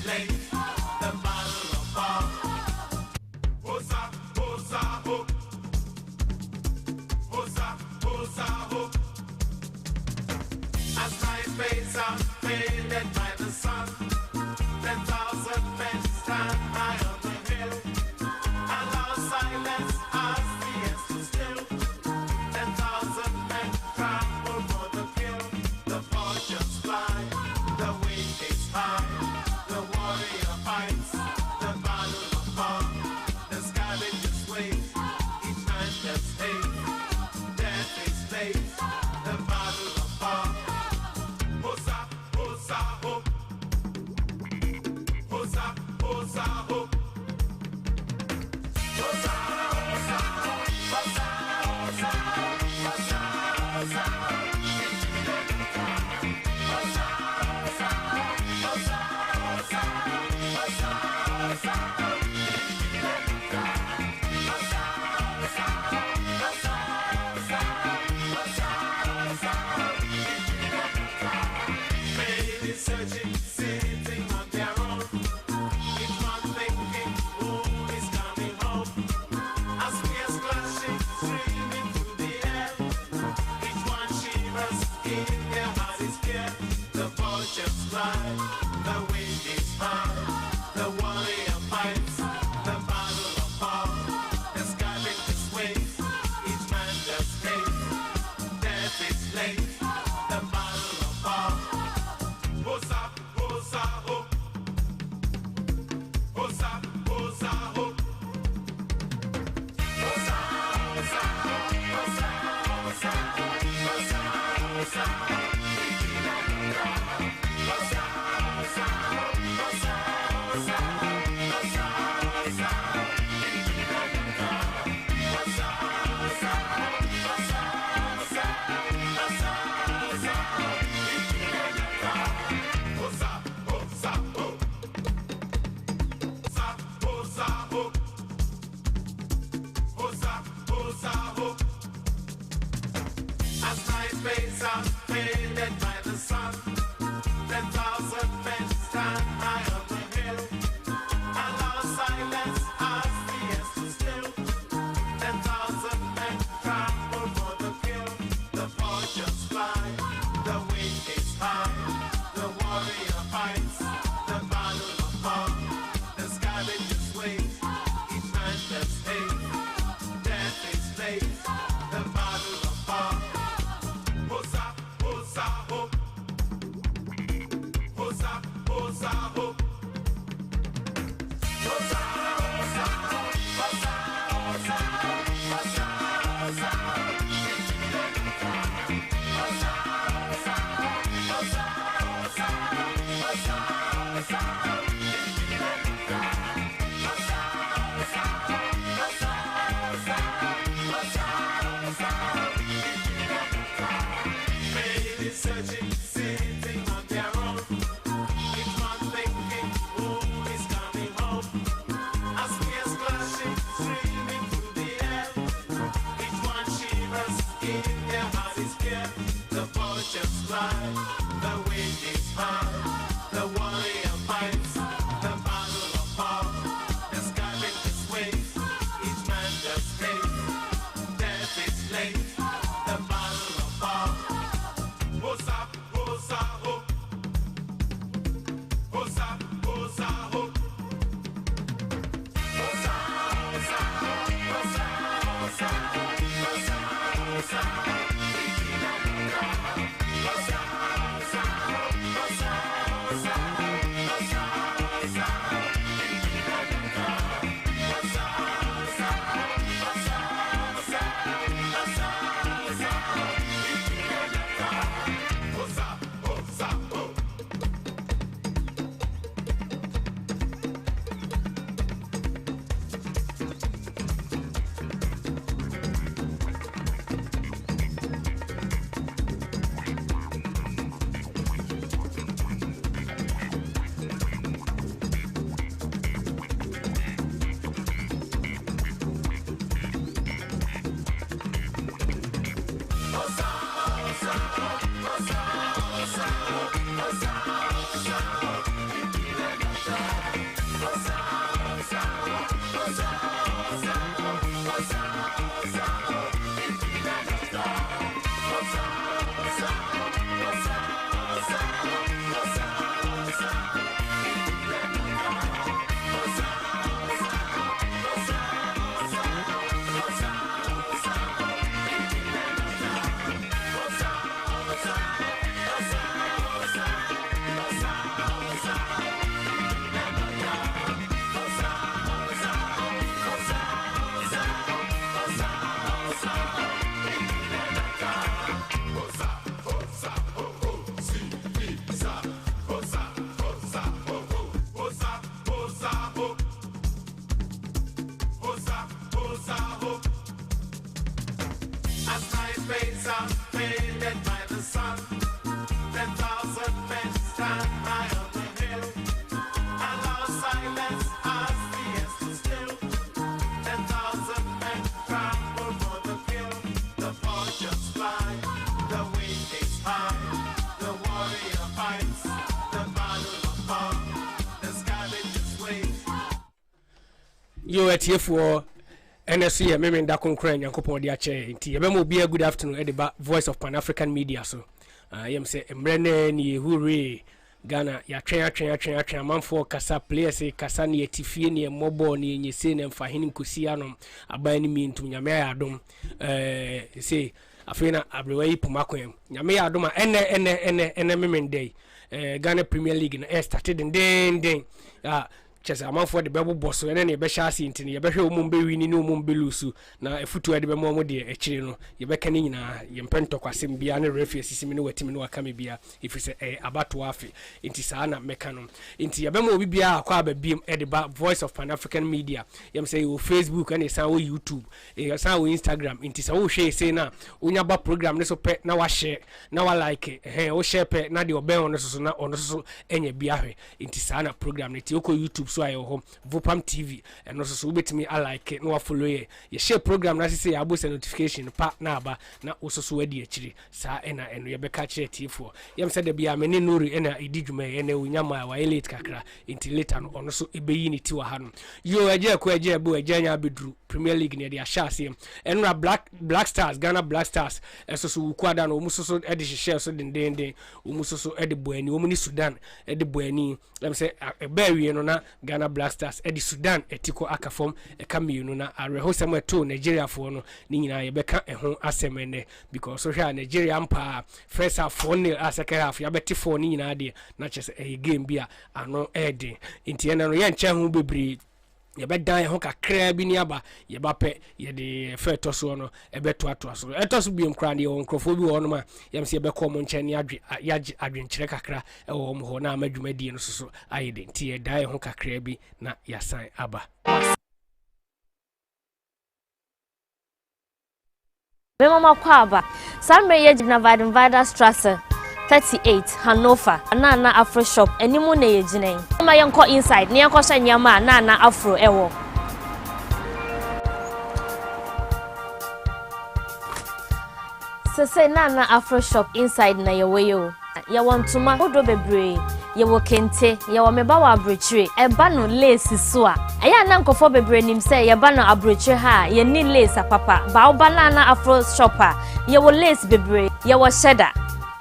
slaves, the battle of bomb. Hosa, hosa, ho. Hosa, hosa, ho. As my face are faded by the sun, 10,000 men stand high on the hill. Allow silence as the air to still. 10,000 men trample for the kill. The vultures fly, the wind is high. The warrior fights, the battle of bomb. The scavengers wait, each man gets hate. Death is late, the battle of bomb. Hosa, hosa, ho. Hosa, hosa, ho. Hosa, hosa, ho. Hosa, hosa, ho. Hosa, hosa, ho. Hosa, hosa, ho. Hosa, hosa, ho. Hosa, hosa, ho. Hosa, hosa, ho. Hosa, hosa, ho. Hosa, hosa, ho. Many searching, sitting on their own. Each one thinking, who is coming home? Yo etiefo NSC ye me nda konkran yankopon de ache nti ye be mo bia good afternoon at the Voice of Pan-African Media so yem say emrene ni huri Ghana ya twen manfo kasa players kasa ne etifie ne mobo ne nyese ne mfahini nkosi anom aban ne mintu nyame ya adom say afena abrewa pumakwem nyame ya adom ene memendey Ghana Premier League na started den chesa amanfo de bebo boso ene ne be hyase ntini ye behwe omum be wini ne omum be lusu na efutu ade be mo de ekire no ye be kane nyina ye mpento kwasem bia ne referee sisimi ne watimi ne wakame bia ifise abato afi nti saa na meka no nti ye be mo obi bia akwa ba biem e de ba Voice of Pan-African Media yem say wo Facebook and say wo YouTube say wo Instagram nti say wo hwe say na onya ba program ne so pe na wa share na wa like wo share pe na de oben ono so na ono so enya bia hwe nti saa na program ne ti oko YouTube so ayo home VOPAM TV and also so betimi I like it no follow ye share program na say abo se notification pa na aba na also so wadi akiri sa ena eno ye beka kire tifo yem se de bia meni nuri ena ididwuma ena unyama wa elite kakra inti later no ono so ebeyi ni ti wa ha no yo eje ko eje bo eje nya bedru Premier League ne de ahase enra Black Stars Ghana Black Stars eso so kwada no muso so ede hihye so den muso so ede boani wo ni Sudan ede boani lem se ebawie no na Ghana Black Stars edi Sudan etiko akafom ekamienu na arehosem eto Nigeria fo no ni nyina ye beka eho asemene because so hwa Nigeria mpa first half 4-0 second half ya beti 4 ni nyina de na chese game bia ano edi nti ena no ye nche ho bebri ye be dan ho kakra bi ni aba ye ba pe ye de fe to so no e be to so eto so bi mkra ne onkrofo bi wo no ma ye mse ye be ko mo nche ni adwenkyere kakra e wo mo ho na amadwumadi no so ayede nti ye dan ho kakra bi na yasan aba be mama kwaba samre ye gina Vadenvader Strasse 38 Hanover Nana Afro Shop enimu na ye gina ma yenko inside ne yenko hye nyama Nana Afro ewo se Nana Afro Shop inside na ye weyo ye wantuma odo bebre ye wo kente ye wo meba wa abrochire eba no lace so a eya na nkofo bebre nim se ye ba no abrochire ha ye ni lace papa ba oba Nana Afro Shop a ye wo lace bebre ye wo sheda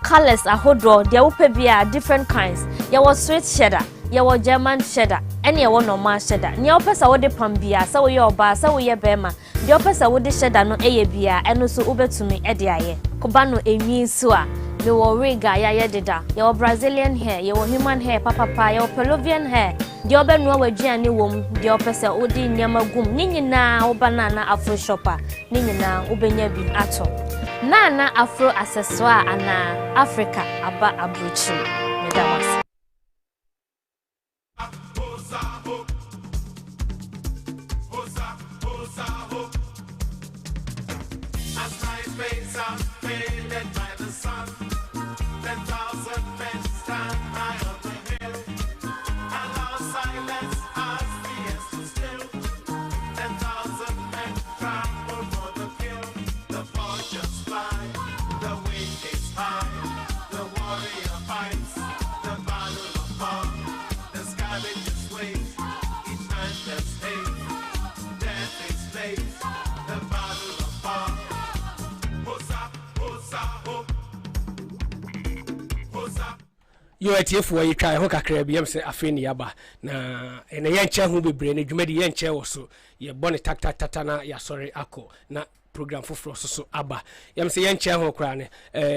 colors ahodo they will be different kinds. There was sweet cheddar, there was German cheddar, and there was normal cheddar. Near pesa would the pambia, so we are bar, so we are bema. The opesa would the cheddar no bia, and also ube to me ediaye. Cobano a mean sua. You were riga ya dida. Your Brazilian hair, your human hair, papa, your Peruvian hair. The open no we Gianni womb, the opesa udi nyamagum, Nina, o banana Afro shopper, Nina, ubenyabi ato. Nana Afro accessoire ana Africa aba abruchi medawas as my face are faded by the sun 10,000 men stand high on the hill and our silence as the is still 10,000 men trample for the kill the vultures fly the wind is high the warrior fights the battle of fun the scavengers wait each man there's hate death is late the battle of fun yo etiefo yi twa ho kakra bi yem se afeni yaba na ene ye nche ho bebre na dwumadi ye nche wo so ye bone tak na ya sorry ako na program foforo so aba yem se ye nche ho kra ne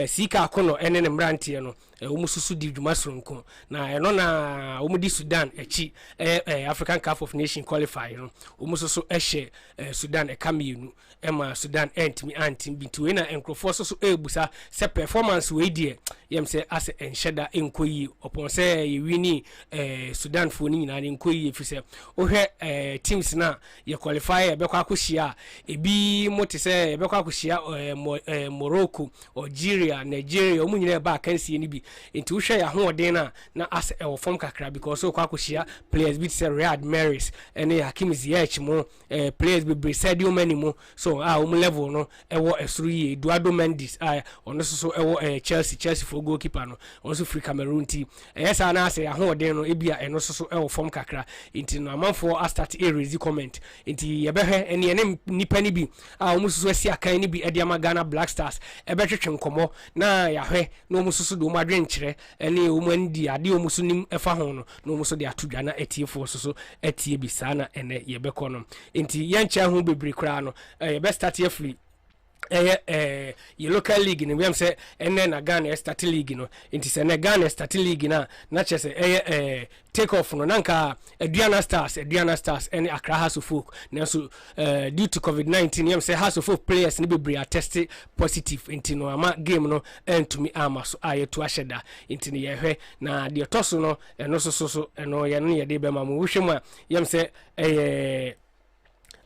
sika akono ene ne mrantie no umususu di dwuma sonko na eno na umudi Sudan echi African Cup of Nation qualify no umususu ehye Sudan ekamienu ema Sudan antim bitu na enkrofo so ebusa se performance we die yem se ase ensheda enkoyi opon se ye wini Sudan fo ni nyina enkoyi efise ohwe teams na ye qualify e bekwa akohia ebi motese say be kwa kuhia Morocco, Algeria, Nigeria omu nyina ba kansie ni bi nti wo hwe ya hoden na as e form kakra because so kwa kuhia players bit say Riyad Mahrez ene Hakim Ziyech mo players be Sadio Mane mo so level no ewo esuru ye Eduardo Mendes ono so ewo Chelsea for goalkeeper no ono so free Cameroon team yes na ase ya hoden no ebia eno so ewo form kakra nti no amanfo a start a raise comment nti ye behwe ene nipa ni bi omu so asi akan ni bi e dia Ghana Black Stars e betwetwe nkomo na ya hwe no omu so do madwen kire ene omu andi ade omu so nim efa ho no no omu so de atodwa na etiefo so etie bi sana ene ye beko no nti ye nche ho bebre kra no ye be start ye free your local league ni we say ene na Ghana start league no nti se na Ghana start league na chese take off no nanka Aduana Stars ene Accra House of Folk na so due to COVID-19 yam say House of Folk players ni bebre are tested positive nti no ama game no entumi ama so ayeto ahyeda nti ne yehwe na de toso no eno so eno ye no ye de be ma mo hwehwem a yam say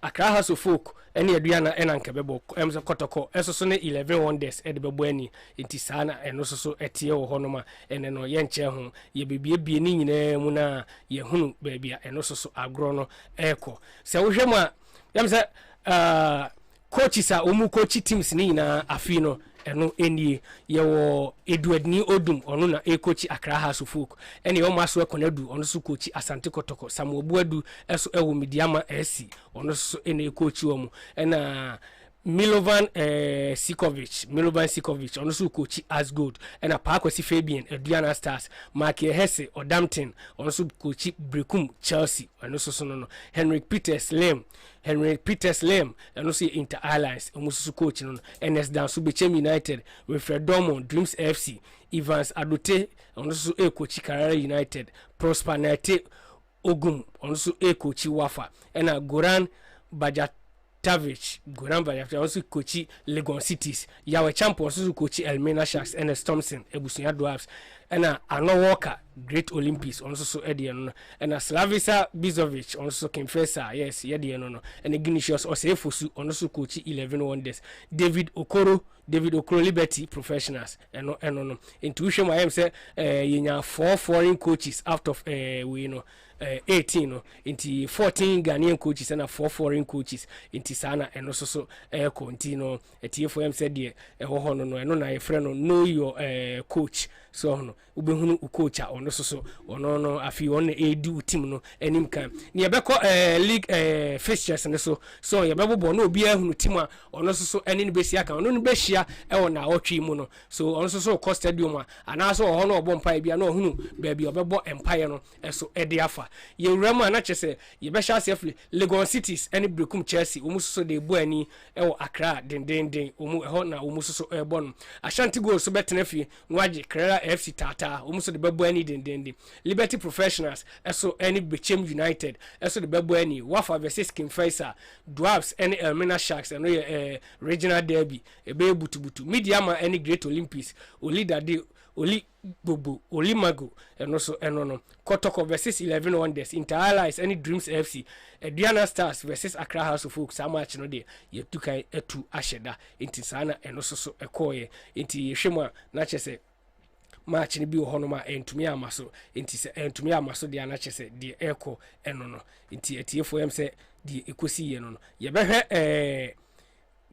Accra House of Folk ene Aduana ena nkebebo emse kotoko eso ne 11 wonders e de bebo ani nti sana eno so etie wo hono ma ene no ye nche ho ye bebie ni nyina mu na ye hunu baabia eno so agro no eko se wo hwem a yamse coaches a omu coach teams ni na afi no eno eni yewo Edwardni Odum ono na coach Accra House of Folk ene o maso ekonadu ono so coach Asante Kotoko Samuel Buadu eso ewo Midiama AC ono so ene coach wo mu ena Milovan Sikovic ono so coach Asgold ena Pakwesi Fabian Aduana Stars Mark Hesse Odampton ono so coach Brekum Chelsea ono so no Henrik Peters Lem eno so Inter Alliance omususu coach no NS Danso Bechem United Wilfred Dormont Dreams FC Evans Adote ono so coach Carrera United Prosper Nate Ogum ono so coach Wafa ena Goran Bajatovic also coach Legon Cities Yawe Champions also coach Elmina Sharks NS Thompson Ebusunya Dwarfs ena Arno Walker Great Olympics also so Edian and Slavisa Bizovic also confessor yes Edian no and Ignatius Osefosu also coach 11 wonders David Okoro Liberty Professionals and no intuition I am say yenya 4 foreign coaches out of we know 18 no into 14 Ghanaian coaches and 4 foreign coaches into sana and also so continue TFM said the ho no no na friend know your coach so no ubehunu coach ono so ono no afi on edu team no enim kan ne yebeko league fixtures ne so yebebo no obi ahunu team a ono so ene ne besi aka ono no behia e na otwe mu no so ono so cost stadium a ana so ho no obo mpa bia na ohunu ba bia obebo empire no eso ede afa ye wuramu ana chese ye be sha safely Legon Cities ene Brekum Chelsea omu so de bo ani e wo Accra den omu ho na omu so ebo no Ashanti Gold so betena fi no age Carrera FC Tata omu so de bebo ani den Liberty Professionals eso ene Bechem United eso de bebo ani Wafa versus King Faisal Dwarfs ene Elmina Sharks eno ye regional derby ebe butu Midiama ene Great Olympics Oli Bobo Olimago and also eno Kotoko versus 11 wonders Inter Allies any Dreams FC Aduana Stars versus Accra House of Folk some match no dey ye tukai etu asheda inti sana and also so ekoye inti yehwema na chese match ni bi wo hono ma entumi amaso inti se entumi amaso dia na chese die eko eno no inti etiefo yem se die ekosi ye no ye behwe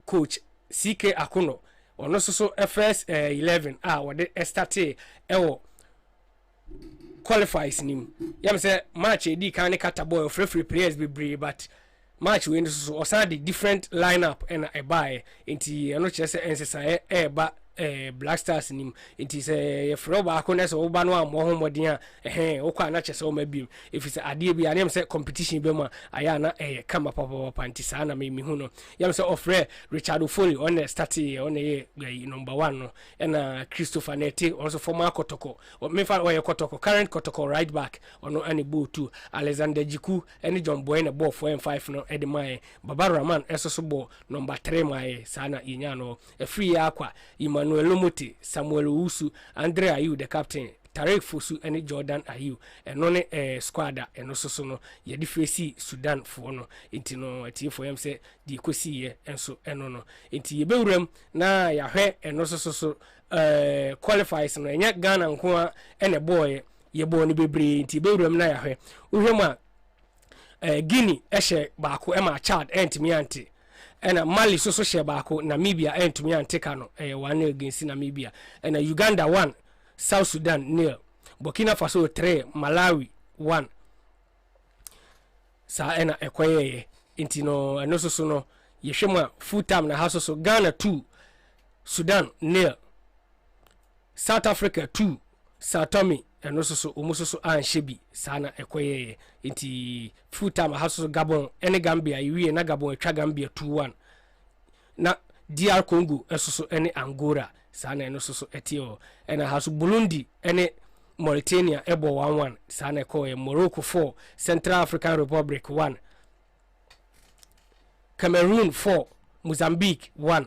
coach CK Akono ono so FS 11 wode start ewo qualifies nim yam say match edi kan kata boy free players be brave but match we so osade different lineup and I buy into no chese ensesa ba Black Stars nim it is a froba akones oba no am ho modin a okwa na chese o mabim if it's ade bi anem say competition be ma aya na kama papa panti sana me hu no yam say ofre Richard Ofoli on start on number 1 no and Christopher Nete also former Kotoko me fa o Kotoko current Kotoko right back ono ani ball 2 Alexander Jiku any John Boy na ball 4 and 5 no edemai Baba Rahman eso ball number 3 mai sana yenya no free akwa Emmanuel Lomote, Samuel Usu, Andrea Ayu, the captain, Tarek Fosu ene Jordan Ayew eno ne squad eno soso no ye defesi Sudan fo no enti no atiefo yam se di kosi ye enso eno no enti ye bewuram na ya hwe eno soso qualifies no enya Ghana nko a ene boy ye boy no bebre enti bewuram na ya hwe uhwema Guinea ehye baako ema Chad entimi ante ena Mali soso hye baako Namibia entimi ante ka no 1 against Namibia ena Uganda 1 South Sudan 0 Burkina Faso 3 Malawi 1 sa ena ekoyeye inti no eno soso no yehwema full time na haso so Ghana 2 Sudan 0 South Africa 2 Sao Tome eno soso omusoso anshebi sana ekoyeye inti full time haso so Gabon ene Gambia yiwie na Gabon etwa Gambia 2-1 na DR Congo esoso ene Angola sana eno soso etio ena haso Burundi ene Mauritania ebo 1-1 sana ekoye Morocco 4 Central African Republic 1 Cameroon 4 Mozambique 1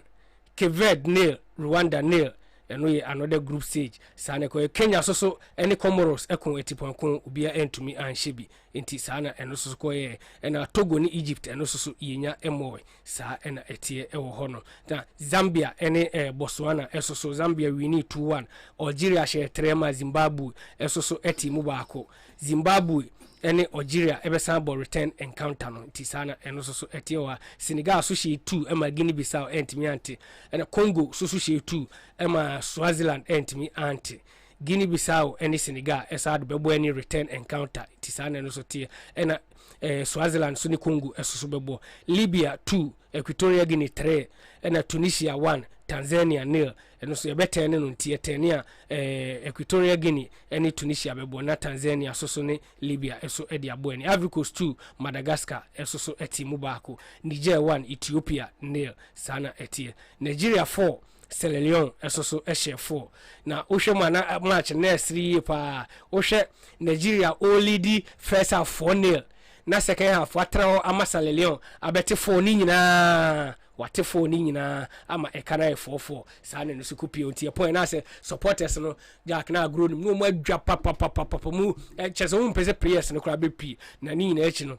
Cape Verde 0 Rwanda 0 eno ye another group stage sana ekoye Kenya soso ene Comoros ekon etiponkon obia entumi anshebi enti sana eno soso koye ena Togo ni Egypt eno soso yenya emoy sa ena etie ewo hono na Zambia ene Botswana esoso Zambia wini 2-1 Algeria she 3 Zimbabwe esoso eti mu baako Zimbabwe ene Algeria ebesan ball return encounter no enti sana eno soso etie wa Senegal so she 2 ema Guinea Bissau entimi ante ena Congo so she 2 ema Swaziland entimi ante Guinea Bissau ene Senegal esad bebo ene return encounter enti sana eno so tie ena Swaziland so ni Congo esoso bebo Libya 2 Equatorial Guinea 3 ena Tunisia 1 Tanzania 0 eno so yebetene no ntie tenia Equatorial Guinea ene Tunisia bebo na Tanzania soso ne Libya eso edi aboeni Ivory Coast 2 Madagascar eso so eti mubako Niger 1 Ethiopia 0 sana etie Nigeria 4 Sierra Leone esoso ehye 4 na ohwe na match na 3 pa ohwe Nigeria lead first half 4-0 na second half watra ama Sierra Leone abete 4 ni nyina wate 4 ni nyina ama ekana 4-4 sana no sukupie ontie point na se supporters no Jack na agro no mu adwa papa mu chese mu pese players no kra bepi na ni nyina echi no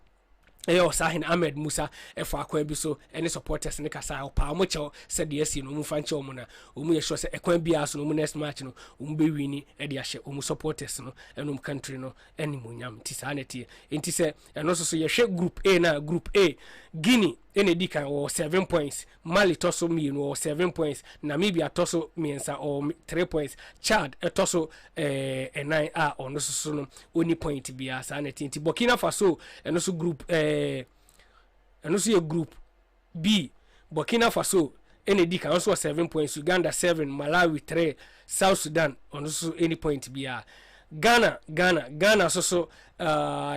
Sahin Ahmed Musa efa akwan bi so ene supporters ne kasa pa mo che se de asi no mu fa nche omo na omu ye sure se ekwan bi aso no mu next match no omu be wini e de ahye omu supporters no enum country no eni munyam ti saneti enti se eno so ye hwe group A na group A Guinea ene di kan 7 points Mali toso mienu 7 points Namibia toso miensa 3 points Chad toso 9 a ono so no oni point bia saneti enti Burkina Faso eno so group eno so ye group B Burkina Faso ene di kan also 7 points Uganda 7 Malawi 3 South Sudan ono so any point bia Ghana so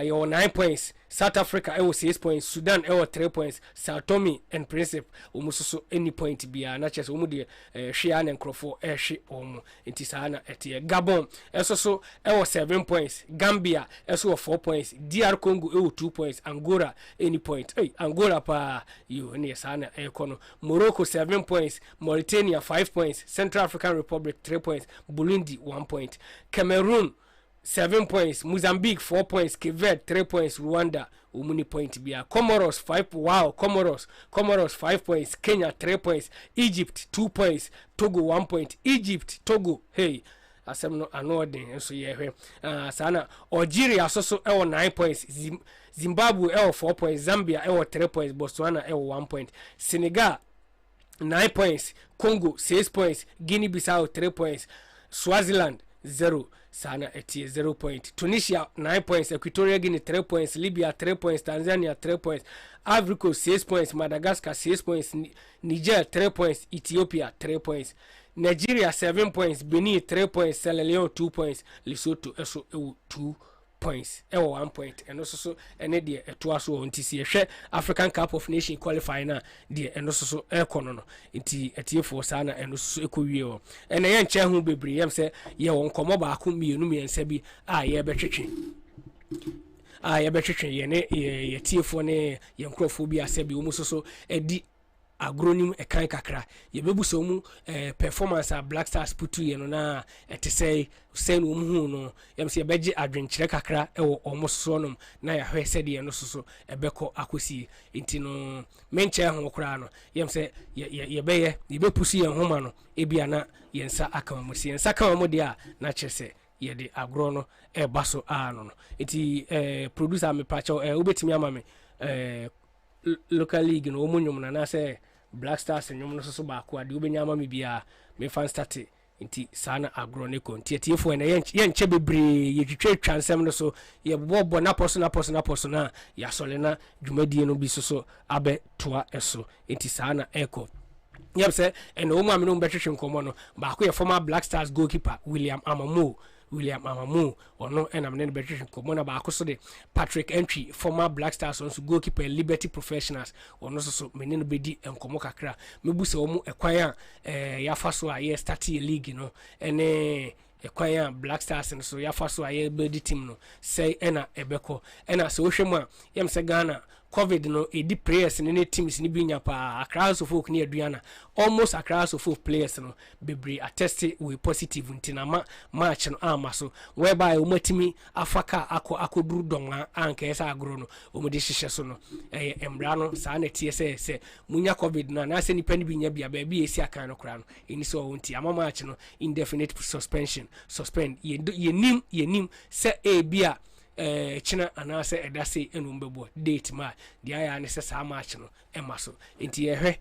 your 9 points South Africa 6 points Sudan 3 points Sao Tome and Principe so any point bia na chese omu de hwea na nkrofo hwe omu enti sana etie Gabon so 7 points Gambia 4 points DR Congo 2 points Angola any point Angola pa you ne sana ekono Morocco 7 points Mauritania 5 points Central African Republic 3 points Burundi 1 point Cameroon 7 points Mozambique 4 points Cape Verde 3 points Rwanda umuni point bia Comoros 5 Comoros 5 points Kenya 3 points Egypt 2 points Togo 1 point Egypt Togo hey asem no anodin enso ye hwe sana Algeria so 9 points Zimbabwe 4 points Zambia 3 points Botswana 1 point Senegal 9 points Congo 6 points Guinea Bissau 3 points Swaziland 0 sana etie 0 point Tunisia 9 points Equatorial Guinea 3 points Libya 3 points Tanzania 3 points Ivory Coast 6 points Madagascar 6 points Niger 3 points Ethiopia 3 points Nigeria 7 points Benin 3 points Sierra Leone 2 points Lesotho 2 points 1 point and also ene de eto so nti se hwe African Cup of Nations qualify na de eno so ekono no nti etiefo sana eno so ekowie o ene ye nche hu bebre yem se ye won komo ba ko mienu miensa bi ye betwetwe ye betwetwe ye ne ye tiefo ne ye nkrofo bi ase bi omu so edi agronim ekan kakra ye bebu so mu performance a Black Stars putu ye no na ete say no mu no yam se beje adwenkyere kakra ewo omoso no na ya hwe se de no soso ebeko akosi nti no menche ho kra no yam se ye bepusi ye homa no ebia na yensa akama si yensa akama mo de a na kyese ye de agro no baso no iti producer me pacho obetimi ama me local league no omunyum na say Black Stars nyum no so ba ko ade obenya ama me bia me fan start nti sana agro ne ko nti tiefo na ye nche bebre ye twetwa nsem no so ye bobo na poso na ya sole na dwumadie no bi so abe toa eso nti sana eko yep say and o ma me no betwetwe nkomo no ba ko ye former Black Stars goalkeeper William Amaanah ono enam ne betwetwe nkomo na ba ko so de Patrick Entry former Black Stars on goalkeeper Liberty Professionals ono so menene bedi nkomo kakra mebu se omu ekwan a ya fa so a ye start league no ene ekwan Black Stars no so ya fa so a ye bedi team no say ena ebeko ena se ohwemu a yem se Ghana COVID no edi players ne teams ni binya pa across of folk ni aduana almost across of folk players no bebre attest we positive ntina match no ama so whereby umatimi afaka akoduru donga anka esa agro no umudi hihye so no embra no sa na tie se munya COVID na se nipa ni binya bia ba bi esi akan no kra no eni so wonti ama match no indefinite suspend yenim se bia china anase edase enumbebo date ma dia ya ne se sa match no emaso enti yehwe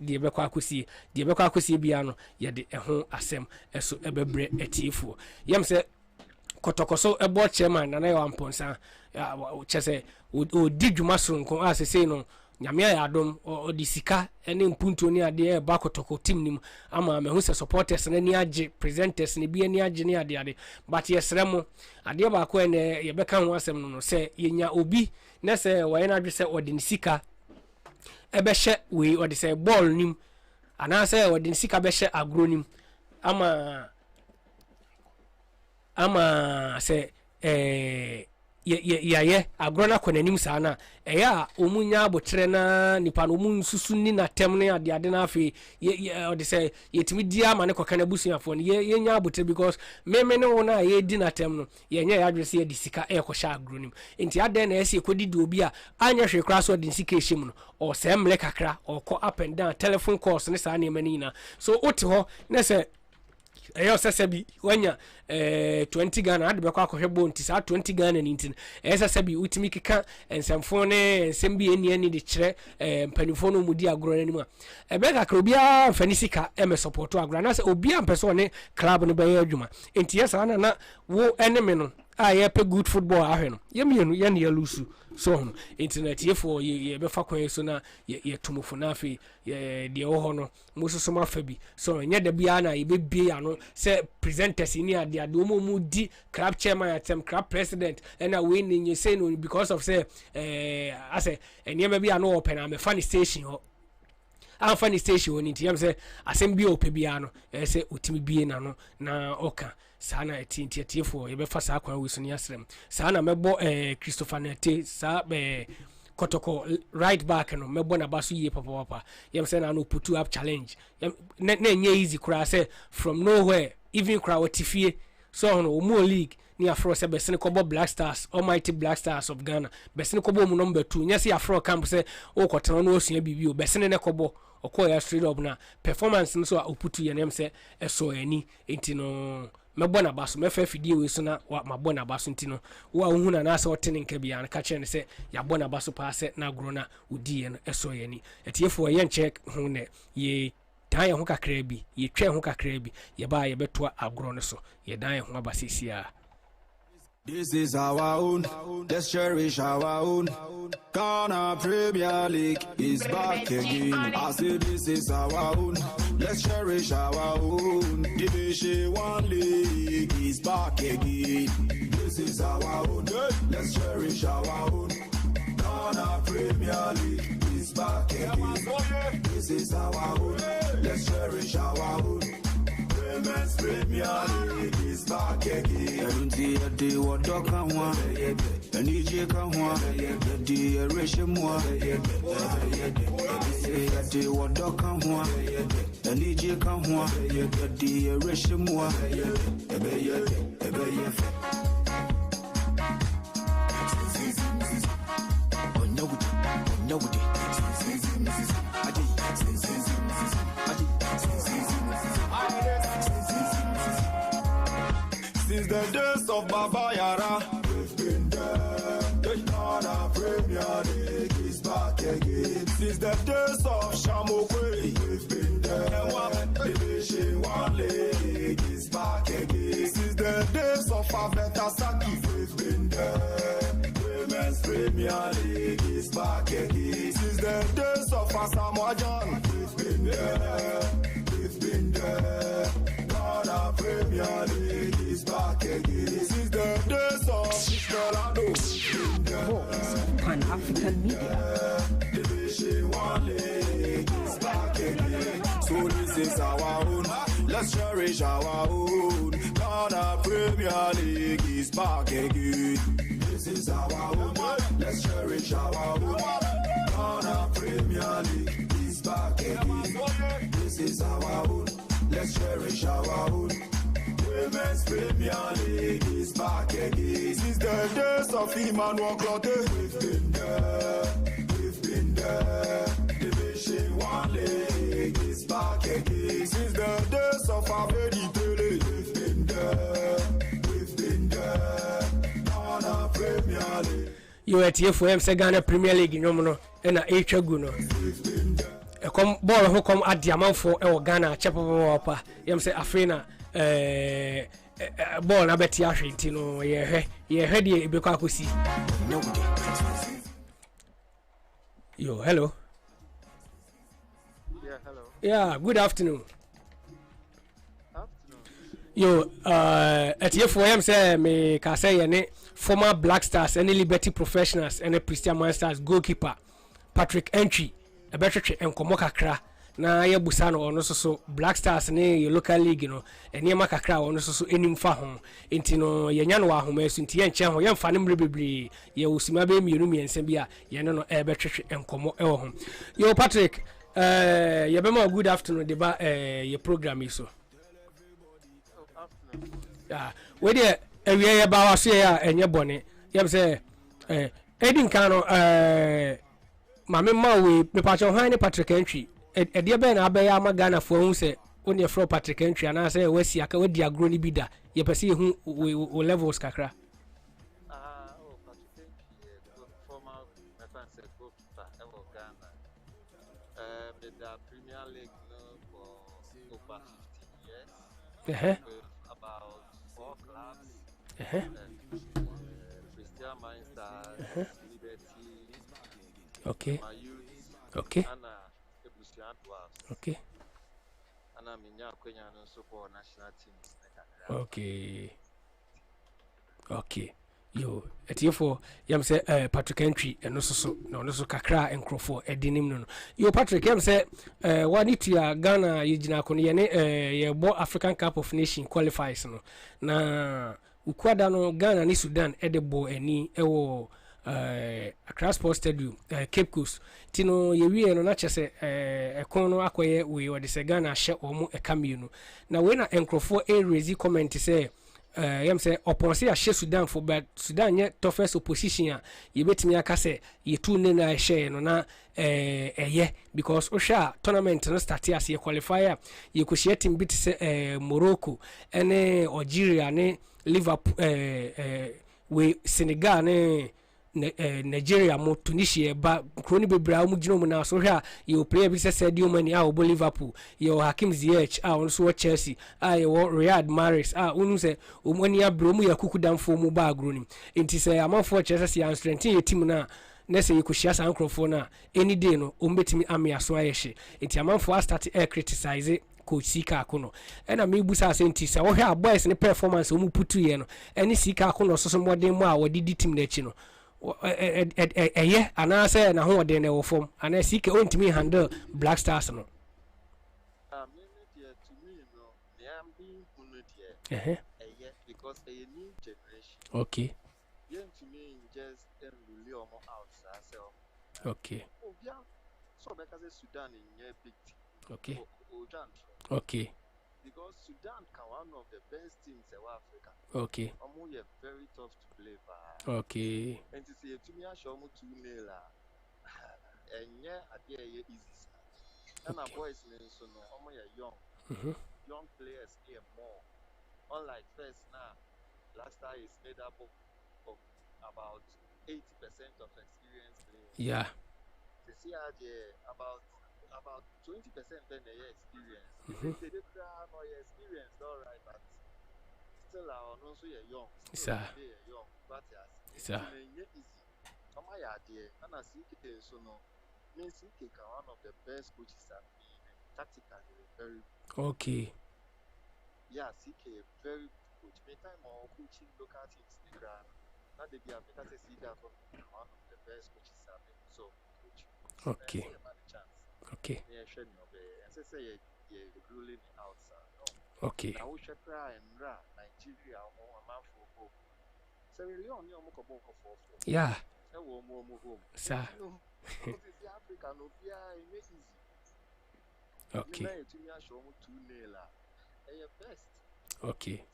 die bekwa akosie bia no ye de ho asem eso ebebre etifu yem se kotokoso ebo chairman na ya wamponsa chese o didwuma sonko asese no nyamia ya adom odi sika ene mpunto ni ade ba kotoko team nim ama me hu se supporters na ni age presenters ni bi ni age ni ade but yesremo ade ba ko ene ye beka ho asem no se yenya obi na se waye na dwe se odi ni sika ebehye we odi se ball nim ana se odi ni sika behye agro nim ama se ye agrona konanim sana eya omunya abotre na nipa no mun susu ni na tem ne ade na afi ye de say yetimi dia ma ne kokana busuafo ye nya abotre because me ne wona ye di na tem no ye nya ya adrese ye disika e ko sha agronim enti ade na ese ko didi obi a anya hwe kra so de disika ehim no o se mle kakra o ko up and down telephone calls ne sa na mani na so oti ho na se eyo sesebi wanya 20 Ghana ade bekwa akohwebo nti sa 20 Ghana ni ntin sesebi utimi keka ensemfo ne ensembi eni de kire mpanifo no mudi agro nani mu ebeka krobia fanisika support agro na se obi ampeso ne club no be adwuma nti yesa na wo enemy no ye pe good football ahwe no yemienu ye ne lusu so internet ye for ye be fa kwan so na ye tumufo na afi de wo ho no musoso ma fa bi so nya da bia na ye be bie ano se presenters ni ade mu di club chairman atem club president and we ni say no because of say ase enya be bia no open am funny station ho am funny station ni ti am say asem bia ope bia no say otimi bie na no na oka sana etietiefo ye be fa sa kwan we so ni asrem sana mebo Christopher Nete sa kotoko right back no mebo na baso ye papa yem say na no put up challenge na nye easy kura say from nowhere even crowd tifie so no mo league ni afro se besene kobo Black Stars almighty Black Stars of Ghana besene kobo mu number 2 nya se afro camp say o kotano no osua bibi o besene ne kobo okoya straight up na performance no so oputu ye nem say eso ani enti no mebona baso mefa fidie we so na mabona baso ntino wa ohuna na ase otene nka bia na ka kire ne se ya bona baso pa se na agro na odie no eso ye ni etiefo ye nche ho ne ye dan ye ho kakra bi ye twa ho kakra bi ye ba ye beto agro no so ye dan ye ho abasisia. This is our own, let's cherish our own. Ghana Premier League is back again. I say this is our own, let's cherish our own. Division 1 League is back again. This is our own, let's cherish our own. Ghana Premier League is back again. This is our own, let's cherish our own. Women's Premier League is back again. And DJ Kahua, the Rishimwa, the Wadaka, and DJ Kahua, the Rishimwa, since the days of Baba Yara, we've been there. The Ghana Premier League is back again. Since the days of Shamokwe, we've been there. Division 1 League is back again. Since the days of Abeta Saki, we've been there. Women's Premier League is back again. Since the days of Asamoah Gyan, we've been there. We've been there. Ghana Premier League is back again. Since the days of Colorado, Voice of Pan-African Media. Division 1 League is back again. So this is our own. Let's cherish our own. Ghana Premier League is back again. This is our own. Let's cherish our own. Ghana Premier League is back again. This is our own. Let's cherish our own. Women's Premier League is back again. Since the days of Emmanuel Clotte, we've been there. We've been there. Division 1 League is back again. Since the days of Abedi Pele, we've been there. We've been there. Ghana Premier League. You at TFM say Ghana Premier League no no and a Gu no. A come ball who come at the amount for Ghana Chapa yam say Afrina ball na beti ahwe no ye head ye be kwa kosi. Yo, hello. Yeah, hello. Yeah, good afternoon. Yo, at TFM say me ka say ye former Black Stars and Liberty Professionals and Christian Masters goalkeeper Patrick Entry a better enkomo kakra na ye busano ono so Black Stars ne your local league no eniema kakra ono so enim fa ho enti no ye nya no wa homa so enti ye nche ho ye mfa ne mre bebre ye usima be mienu miense bia ye no e betwetwe enkomo e ho yo Patrick ye be ma good afternoon de ba ye program yi so we de ewie ye ba wa so ya enye bone ye say edin kan no mame ma we me pa cho han ne Patrick Entry e de be na abeya ma Ghana fo hu se oni fro Patrick Entry ana say wasi aka wadi agro ni bida ye pese hu o levels kakra Patrick Entry former defense goalkeeper ever Ghana the Premier League for over 15 years with about 4 clubs Christian Masters Liberty okay Youth, okay okay and I'm in Kenya no support national teams. okay okay yo etiefo yam say Patrick Entry no so no so kakra enkrofo edinim no yo Patrick yam say wani tia Ghana yigina ko ne ye bo African Cup of Nation qualifies no na ukwada no Ghana ni Sudan edebo ani ewo Accra Sports Stadium Cape Coast tino ye wie no na chese ekon no akoye we wode se Ghana hye omo ekamienu na we na enkrofo raise comment say yam say oponse a hye Sudan for but Sudan ye toughest opposition a ye betimi aka say ye tu ne na hye no na eye because osha tournament no start as ye qualifier ye ko hye team bit say Morocco ene Algeria ne Liverpool we Senegal ne Nigeria mo Tunisia ba kroni bebra mu gino mu na so hwa you player bi say Sadio Mane a obo Liverpool you Hakim Ziyech a on so Chelsea a you Riyad Mahrez a unu say omani abro mu yakuku damfo mu ba agroni enti say amanfo Chelsea ya strength ye team na na say yekuhia san krofo na any day no ombetimi ame aso ayehye enti amanfo start criticize coach Sika Akono ena me busa senti say wo hwa boys ne performance omu putu ye no eni Sika Akono so modern mu a wodi team na chi no yeah ana say na ho de na wo form ana Sika ontimi handle Black Stars no to me no they am being hunted here because a new generation okay yeah to me just rule omo out say okay obia so because Sudan in a big team. okay Ojan. okay Because Sudan can one of the best teams in Africa. okay Omo ye very tough to play for. okay And to see to me show mu 2-0 and yeah idea easy. And our boys so no omo ye young. Young players here more. Unlike first now, last time is made up of about 80% of experienced players. yeah They see about 20% then they experience. They don't have no experience, all right, but still are also young. Still they are young, but it's easy. Come my idea, and I see so no. Means he can one of the best coaches I've been tactically very okay yeah, CK very good coach. Many time more coaching local teams in the ground. Now they be a because I see that from one of the best coaches I've been so coach. okay Chance. okay Yeah, sure no be. And say you ruling it outside. No. okay Now we should try and Nigeria or man for so really on your moko for. yeah Say wo mo home. sir No. Because it's Africa no be easy. okay You to me show mu 2-0. Best. okay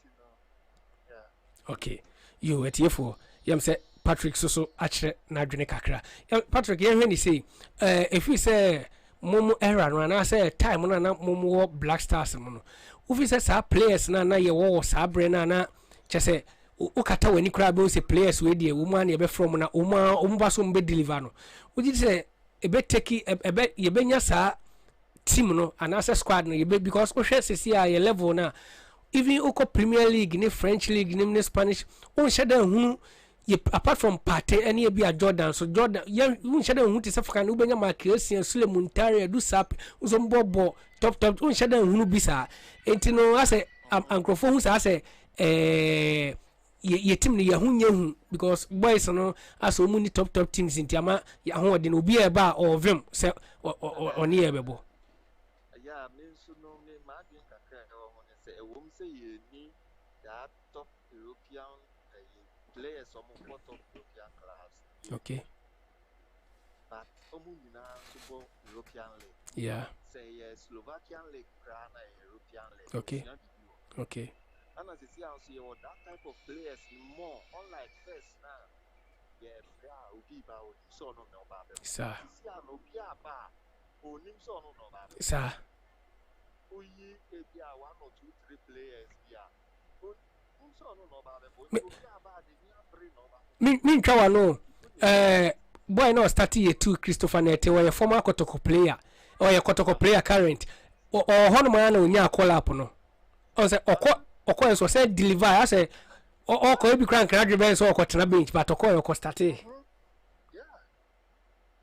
Yeah. okay you at here for yam say Patrick so achre na adwene kakra Patrick ye hwani say if we say momo era no na say time na momo Black Stars mo no ufi say sa players na ye wo sa bre na chese ukata wani kra be say players we die wo ma na ye be from na o ma ba so mbe deliver no uji say ebe take ebe ye benya sa team no and as a squad no be because o hwe sesi a ye level na even oko Premier League ni French League ni Spanish o sheda hunu apart from Partey any be a Jordan so Jordan ye un sheda hunu te safaka no benya Marquez Suleiman Tare do sap so mbobo top un sheda hunu bisa enti no ase ankrofo hu sa ase ye team ni ye hunye hu because boys no aso mu ni top teams enti ama ya ho de no bi e ba o vim se oni e bebo. Yeah, means no me imagine kakra say you need that top European players some top European clubs. Okay. But super European league. Yeah. Say Slovakian league, European league. Okay. Okay. And as you see, I see that type of players more. Unlike first now, yeah, Ubi ba so no no ba. Sir. See, no be ba. Onim so no no ba. Sir. Oyi ebi a 1 or 2 3 players here. Onim so no no ba. Obi ba de ni abre no ba. Me ntwa no. Boy no start year 2 Christopher Nete were former Kotoko player. Or a Kotoko player current. Or hono man no nya call up no. O say okọ so say deliver I say okọ ebi kran kran dwe so okọ tena bench but okọ start. Yeah.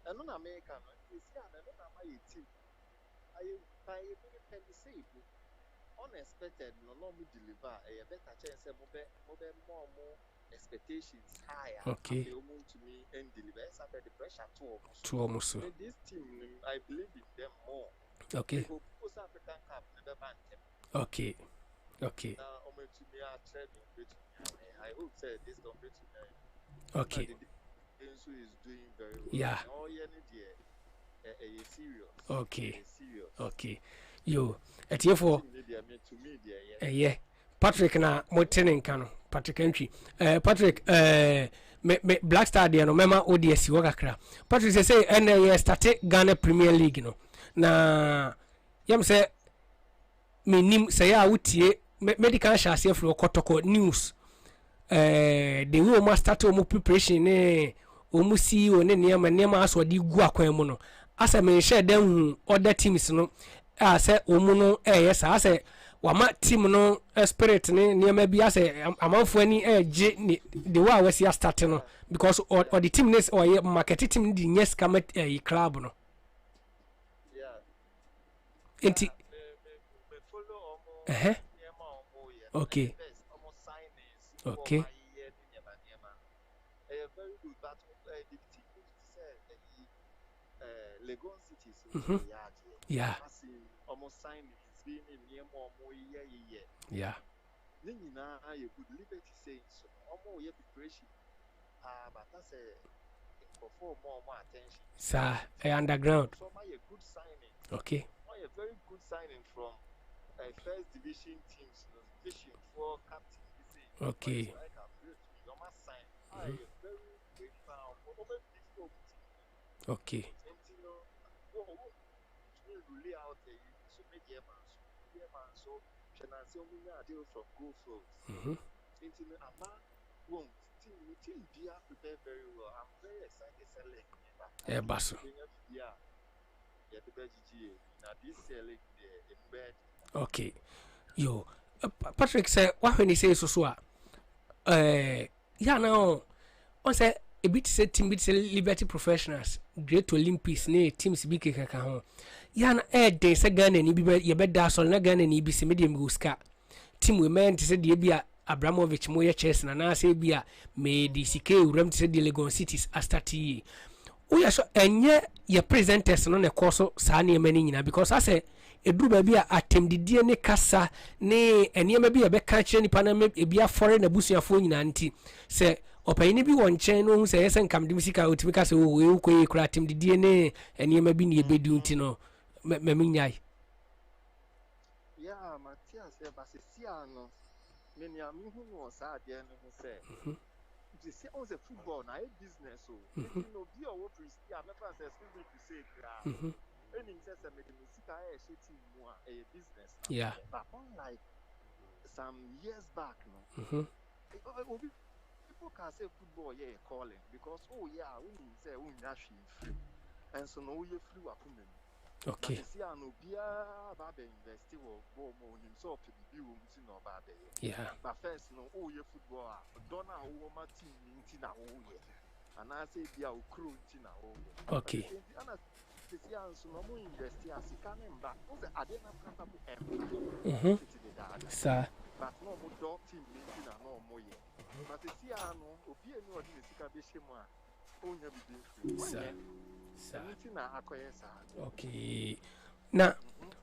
And on America no. You see and no na my team. I very penny save. Unexpected no me deliver. A better chance say mo more expectations higher. Okay. They want to me and deliver. After the pressure Two almost. This team I believe in them more. Okay. They go post African Cup never ban them. Okay. Okay. Now to me are trading. I hope say this don't be to me. Okay. Ensu is doing very well. Yeah. Oh yeah, serious. Okay. Serious. Okay. Yo, at here for to me yeah. Patrick na motene nkano. Patrick entry. Patrick me Black Star there no mema ODS wo kakra. Patrick say and start Ghana Premier League no. Na yam say me nim say a wutie medical shase for Kotoko news. The we must start omo preparation ne omo CEO ne niam aso di gu akwan mu no. Asa me share dem other teams no. Say omo no yes say wama team no spirit ne niam bi ase amanfo ani je the way we see start no because or the team is or market team di yes come club no. Yeah. Enti okay. Okay. Very good, but the team Legon Mm-hmm. City Yeah. Almost signing is being in near more year. Yeah. Nina, you could liberty saying so almost your preparation. But that's more attention. Sir, underground. So my a good signing. Okay. My a very good signing from first division teams, fishing for captain. Okay. Like a great you must sign. I a very great fan of over before. Okay. And you know, really out there, so media man, so can I say we are deal from go flows. Into the Amaanah won't team be prepared very well. I'm very excited to select. Yeah, Basso. Yeah, the BGA. Now this select the embed. Okay. Yo, Patrick said, what when he says so, yeah, now, on say a bit said team bit Liberty Professionals, Great Olympics, near teams big home. Yan day say gun and you bet that's all na gun and be medium guska. Team we meant to say the Abia Abramovich Moya chess and I say Bia may the CK rem to say the Legon cities as 30. We are so and ye presenters on a course Sani Menina because I say a do baby attempt the DNA Cassa nay and ye may be a back catcher any panama be a foreign abusia phone auntie say or pay any one chain who says and come to music out because we crack him the DNA and ye may be near bedutino Meminyai. Yeah, Matthias, but Siano, many are me who was at the end who said, they say, oh, the football, now a business, so you know, be a what is yeah, my friend says, we to say, earning says, I made the music, I shitty more a business. Yeah, but unlike some years back, no, people can say football, yeah, calling because, oh, yeah, we say, we actually free, and so no, you flew up. okay. See, I know Bia Babe University will go more himself to be room to know Babe. Yeah. But first, no, oh, your football, Donna, oh, my team, Tina, oh, yeah. And I say, Bia, crew, Tina, oh, yeah. Okay. And I see, so no more university as he can back. Also, I didn't have to Sir. but no more dog team, Tina, no more, yeah. But the see, I know, Obia, no, I didn't see a bishop, oh, never been free. Okay. Na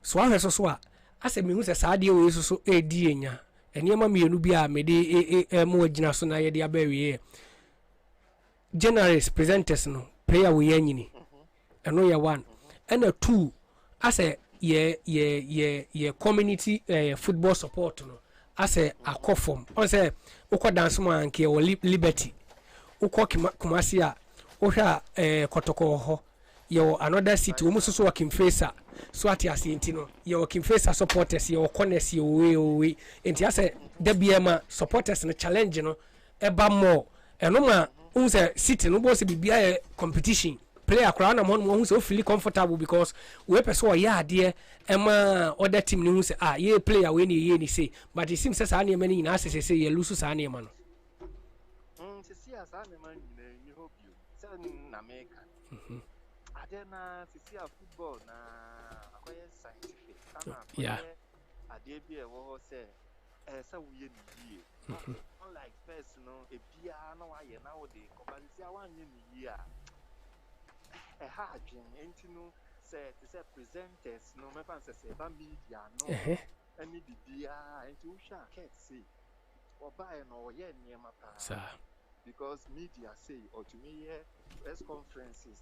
so ahwe so a ase me hu se saade we so edi enya enema mienu bia me de mo agina so na ye de abawie generous presenters no player we yanyini eno ye one ena two ase ye community football support no ase akofom on say ukọ dance mo anke o liberty ukọ kumasi a ohwa kotoko ho yo another city wo muso so working facer so ati asenti no yo working facer supporters yo corners yo we enti ase da biema supporters no challenge no eba more eno ma unse city no boss bibia competition player crowd na mo hu so feel comfortable because we person o ya ade ema other team ni hu say ye player we ni say but it seems say na many na say ye lose sa na ma no see as na man ni hope you say na America I didn't see a football na quite scientific. Yeah. I did be a war say, so we unlike personal, a piano, I now they come and see 1 year. A hard ain't no said, presenters, no, my fans say, but media, no, any the and you shall can't see or buy no yen near my sir. Because media say, or to me, press conferences.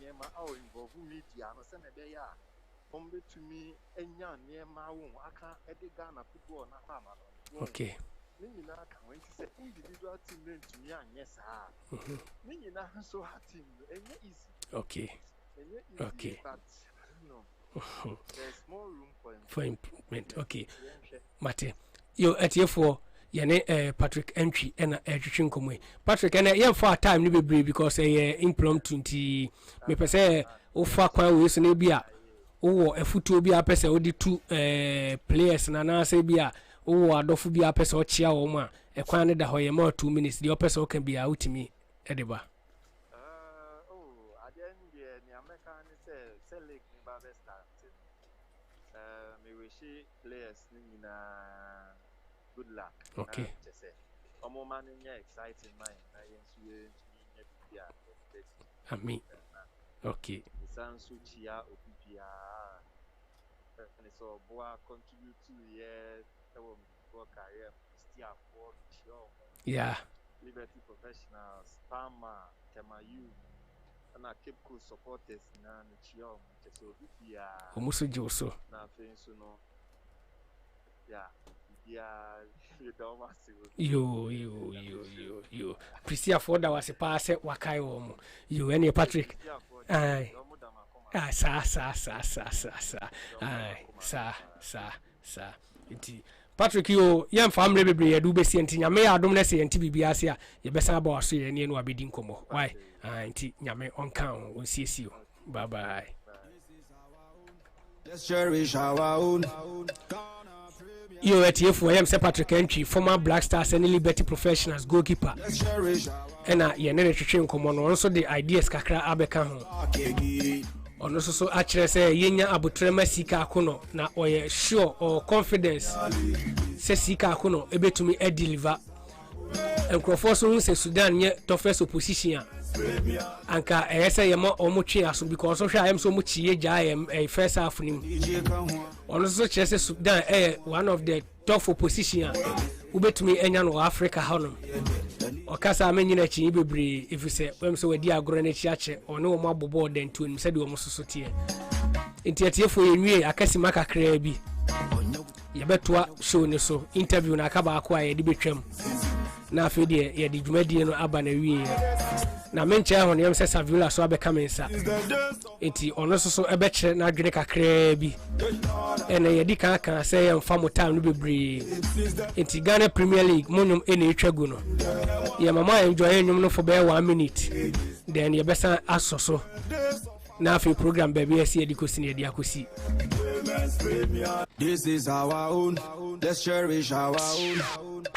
Nyema au involve media no se na be ya betumi enya nyema wo aka edega na football na fama no okay ni nyina aka wen ti se individual team na ntumi anye saa ni nyina so ha team enye easy okay enye easy okay but no there's more room for improvement okay mate yo atiefo yene Patrick entry ena etwetwe nkomwe Patrick ena ye for time ni bebre because impromptu nti me pese o fa kwan we so na bia wo afutuo bia pese o di two players na na se bia wo adofo bia pese o chia wo ma kwan ne da ho ye ma 2 minutes di o pese o kan bia utimi edeba at the end the American say league ni ba best start me wish players ni na good luck. Okay. Man exciting mind. I mean. Okay. Sounds Suchia Opia. And so Boa contribute to career still for sure. Yeah. Liberty Professionals, Palmer, Temayu, and our Cape Coast supporters, Nan, Chiom, Chesobia, Omusu Joso. Nothing so no. Yeah, you don't want to. You. Prisia Fonda was a pass at Wakai. You, any Patrick? Aye. Sa. Aye, sa. Patrick, you young family baby, do be sent in your may I don't say and TBBS. You best about so you need no bidding como. Why? Yame on count. We'll see you. Bye. Let's cherish our own. You at here for him, Sir Patrick Entry, former Black Stars and Liberty Professionals goalkeeper. Let's cherish And your energy common also the ideas kakra abeka ho. Ono so actually say yenya abutrema sika akono na oye sure or confidence say sika akono ebetumi e deliver. Enkrofo so say Sudan nye toughest opposition anka say yema omotwe aso because so hwa am so mochie gya first half nim. Ono so chere say Sudan one of the tough opposition ubetumi enya no Africa hanom. Okasa amenyi na chi bebre if you say wem so wadi agro na chi ache ono wo mabobo den to nim said wo mososo tie entiatie fo yenwie akasi makakra bi ye betoa show ne so interview na akaba akwa ye de betwam na afi de ye de dwumadie no aba na wie na menche ho ne yem se Saviola so abeka mensa enti ono so ebe kire na adwene kakra bi ene ye di kan say yem fa motam no bebre enti Ghana Premier League monum ene etwagu no ye mama enjoy nyum no for be 1 minute then ye besa asoso na afi program baby esi edikosi ne edi akosi. This is our own. Let's cherish our own.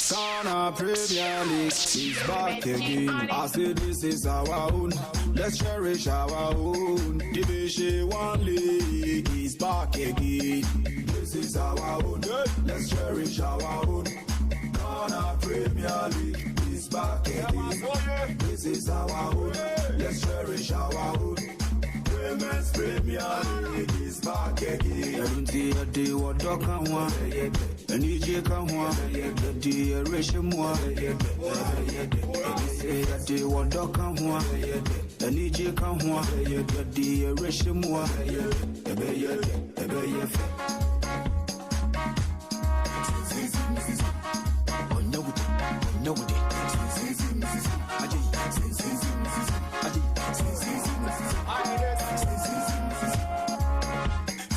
Ghana Premier League is back again. I say this is our own. Let's cherish our own. Division 1 League is back again. This is our own. Let's cherish our own. Ghana Premier League is back again. This is our own. Let's cherish our own. Women's Premier League is back again. Every day, what dog can want, and EJ can want, the day, Risham want, every day, what dog can want, and EJ can want, the day, Risham want,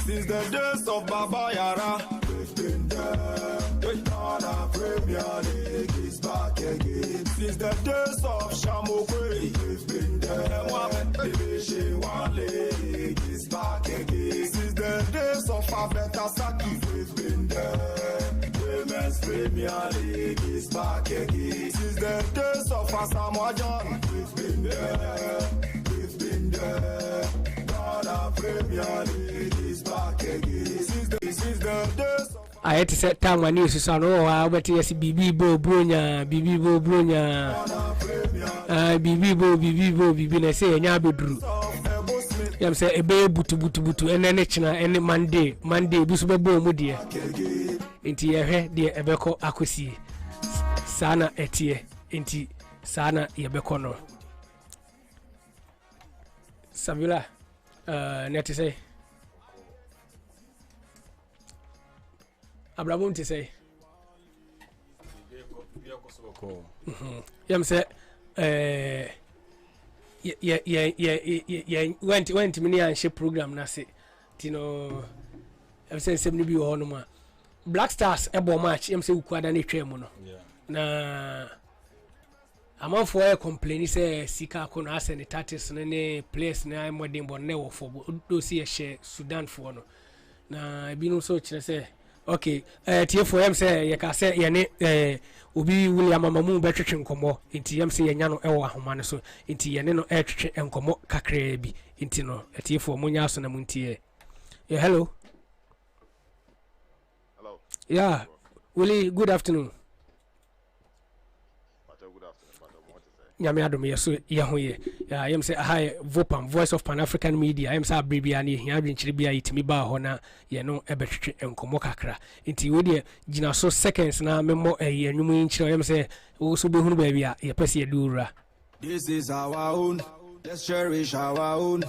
since the days of Baba Yara, we've been there. The Ghana Premier League is back again. Since the days of Shamokwe, we've been there. Division 1 League is back again. Since the days of Abeta Saki, we've been there. Women's Premier League is back again. Since the days of Asamoah John, we've been there. We've been there. Ghana Premier League is back again. Since the days of I had to set time when news is on. Oh, I bet yes, BB Bo Brunya, BB na say nya bedru. Yam say ebe butu ene china ene Monday bisu bebo mu de. Enti ye hwe de ebeko akosi. Sana etie. Enti sana yebeko no. Saviola net say Abraham to say yam say went mini and ship program na say tino am say sem ni bi ho no ma Black Stars ebo match yam say ukwada na twem no na amanfo e complain say sika akono asene tatis ne place na modern bon ne wo for do see share Sudan for no na bi no so kire say okay tie for yam say ye ka say ye ne obi William Amamu betwetwe nkomo enti yam say ye nya no e wo ahoma ne so enti ye ne no etwetwe nkomo kakra bi enti no tie for munya so na muntie hello yeah Willie, good afternoon. nyame adom yeso ye ho ye yem say hi VOPAM Voice of Pan African Media yem say abribia na hia adwenkyere bia yitimi ba ho na ye no ebetwetwe enkomo kakra nti we de gina so seconds na memo enwum nkyere yem say wo so behunu ba bia ye pese ye dura. This is our own. Let's cherish our own.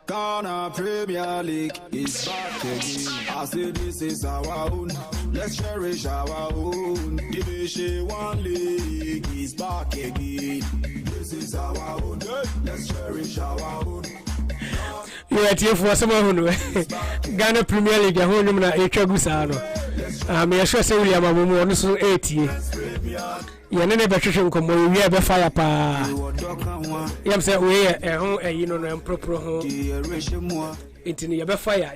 Ghana Premier League is back again. I say this is our own. Let's cherish our own. Division 1 League is back again. This is our own. Let's cherish our own. You are here for some who Ghana Premier League. I hold him na Echagusano. Me sure say William Amumu on so 80. You never betray come we be fire pa. Yam say we ho you know no proper ho. Intini ye be fire